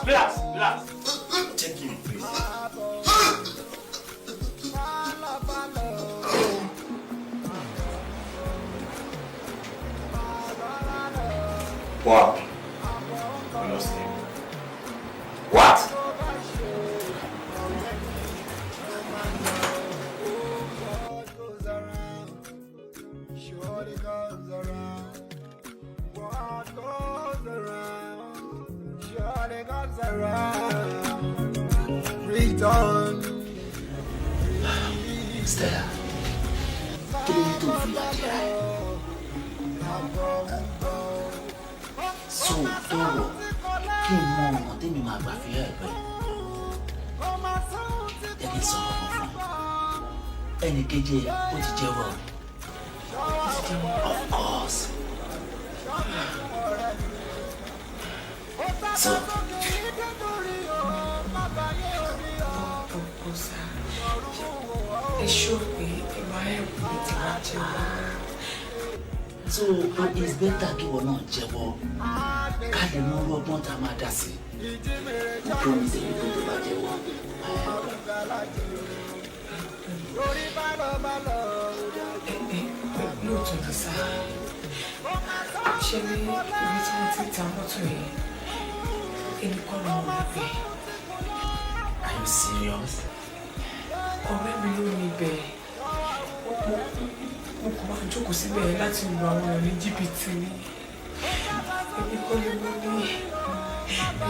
Relax. Take him, please. Wow. We lost him. What? Stella, kí ló ní tó fi àjẹ́ rẹ̀? So tọrọ kí n mọ ọ̀nà tẹ́mi máa gbà fi ẹ̀ pẹ́. Jẹ́ kí n sọ̀rọ̀ fún un. Ẹnì kejì ẹ̀ ó ti jẹ́wọ́. Of course. So. So it's better kí wọn náà jẹ́wọ́ ká lè mọ ọgbọ́n tá a máa dá sí. Mo promise èmi pé tó bá jẹ́wọ́. Lóòótọ́ ni sá, ṣe ní ibi tí wọ́n ti ta mọ́tò yẹn, èmi kọ́ ni mo rí bẹ́ẹ̀. Are you serious? Ọ̀rẹ́ mi ló ní bẹ́ẹ̀. Mo kò máa jókòó síbẹ̀ láti lu àwọn èèyàn ní jìbìtì ni. Èmi kọ́ ni mo ní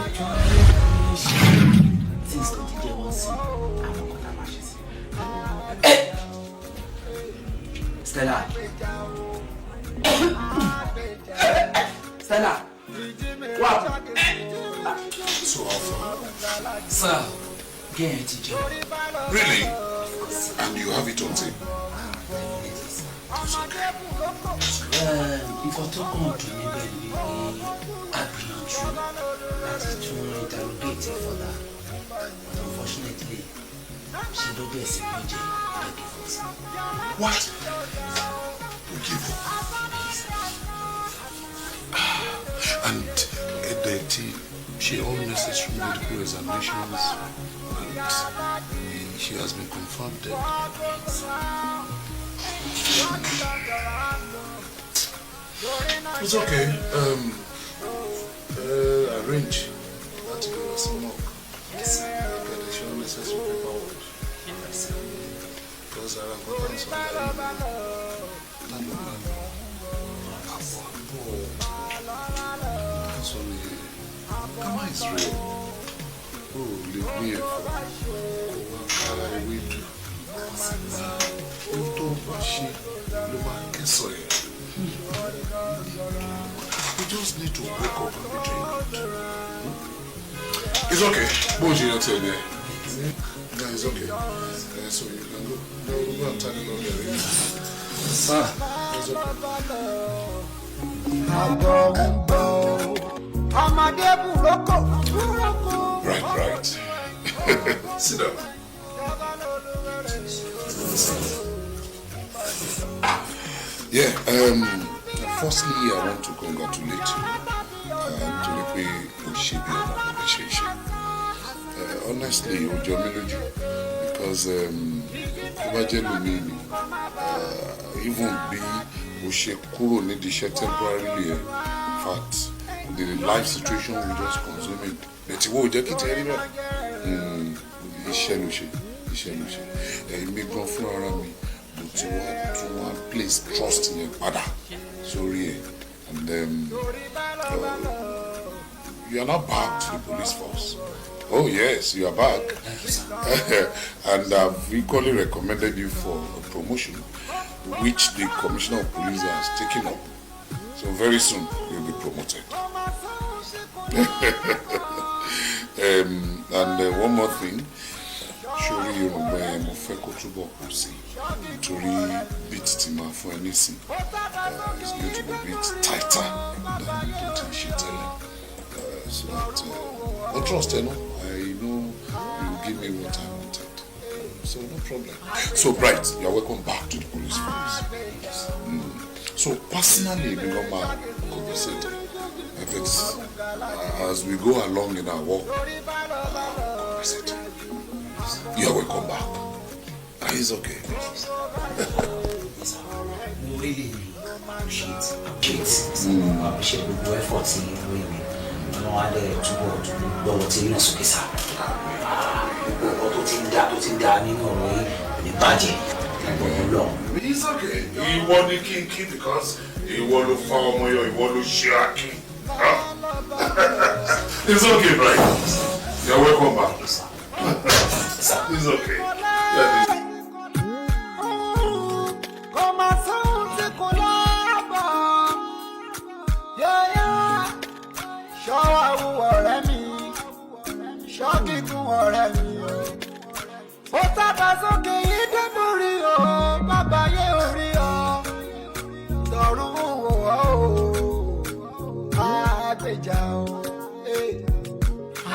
ìjọ ayé mi ṣe. Things tó ti jẹ́ wọ́n sí àwọn kan náà máa ṣe sí. Stella. Stella. Wow. So often. Sir, get it, Joe. Really? And you have it on tape? Nǹkan tó kàn dùn níbẹ̀ ni pé a gbìyànjú láti tún interrogate further. But unfortunately, ṣe lọ́jọ́ ẹ̀sìn méje lọ́dún fọ́sí. What? You give up? And she all necessary medical examinations and she has been confirmed dead. It's okay. Arrange that to give us some more. Get additional necessary paperwork. Because I have gotten some sorry. Kama is real. Oh, leave me here for we do. Oh, to she loba keso here. We just need to wake up and be doing good. It's okay. Boji, you're telling me. Yeah, it's okay. So you can go. Go and turn it on there. Sir, it's okay. Right. Sit down. Yeah, firstly, I want to congratulate you to the way Oshibi and Obesheshi. Honestly, Ojomiloju, because even be Oshekuro need the share temporarily. In fact, the life situation we just consuming. But you will just get anywhere. Make go for around me. But you want to place trust in your father. Sorry, and you are not back to the police force. Oh yes, you are back. And I've equally recommended you for a promotion, which the Commissioner of Police has taken up. So very soon you'll be promoted. And one more thing, surely you know where I'm to beat Tima for anything. It's going to be a bit tighter than the she telling. So that no trust, you know. I know you give me what I wanted. So no problem. So Bright, you are welcome back to the police force. So personally, we know my conversation. As we go along in our walk, you are welcome back. It's okay. We really appreciate the efforts in doing it. I had to go to the team in Sukisa. It's okay. You want the king because you want to farm or you want to share king. It's okay, Brian. You're welcome back. It's okay. Yeah, ó sábà sókè yìí dé borí o bàbá yé orí o tọrùn wò ó àgbèjà o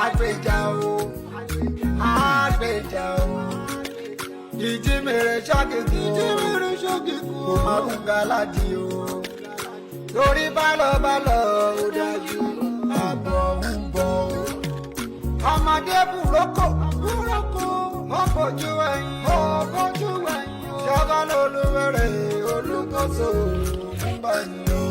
àgbèjà o àgbèjà o ìjímèrè ṣọ́kìkì kò má kún gàládì o torí bálọ̀bálọ̀ ò dájú àbọ̀ ń bọ̀ ọmọdé burúkú ọ̀bọ̀jú ẹ̀yìn ṣọ́gán olúwẹ̀rẹ̀ olùkóso ń bá yín o.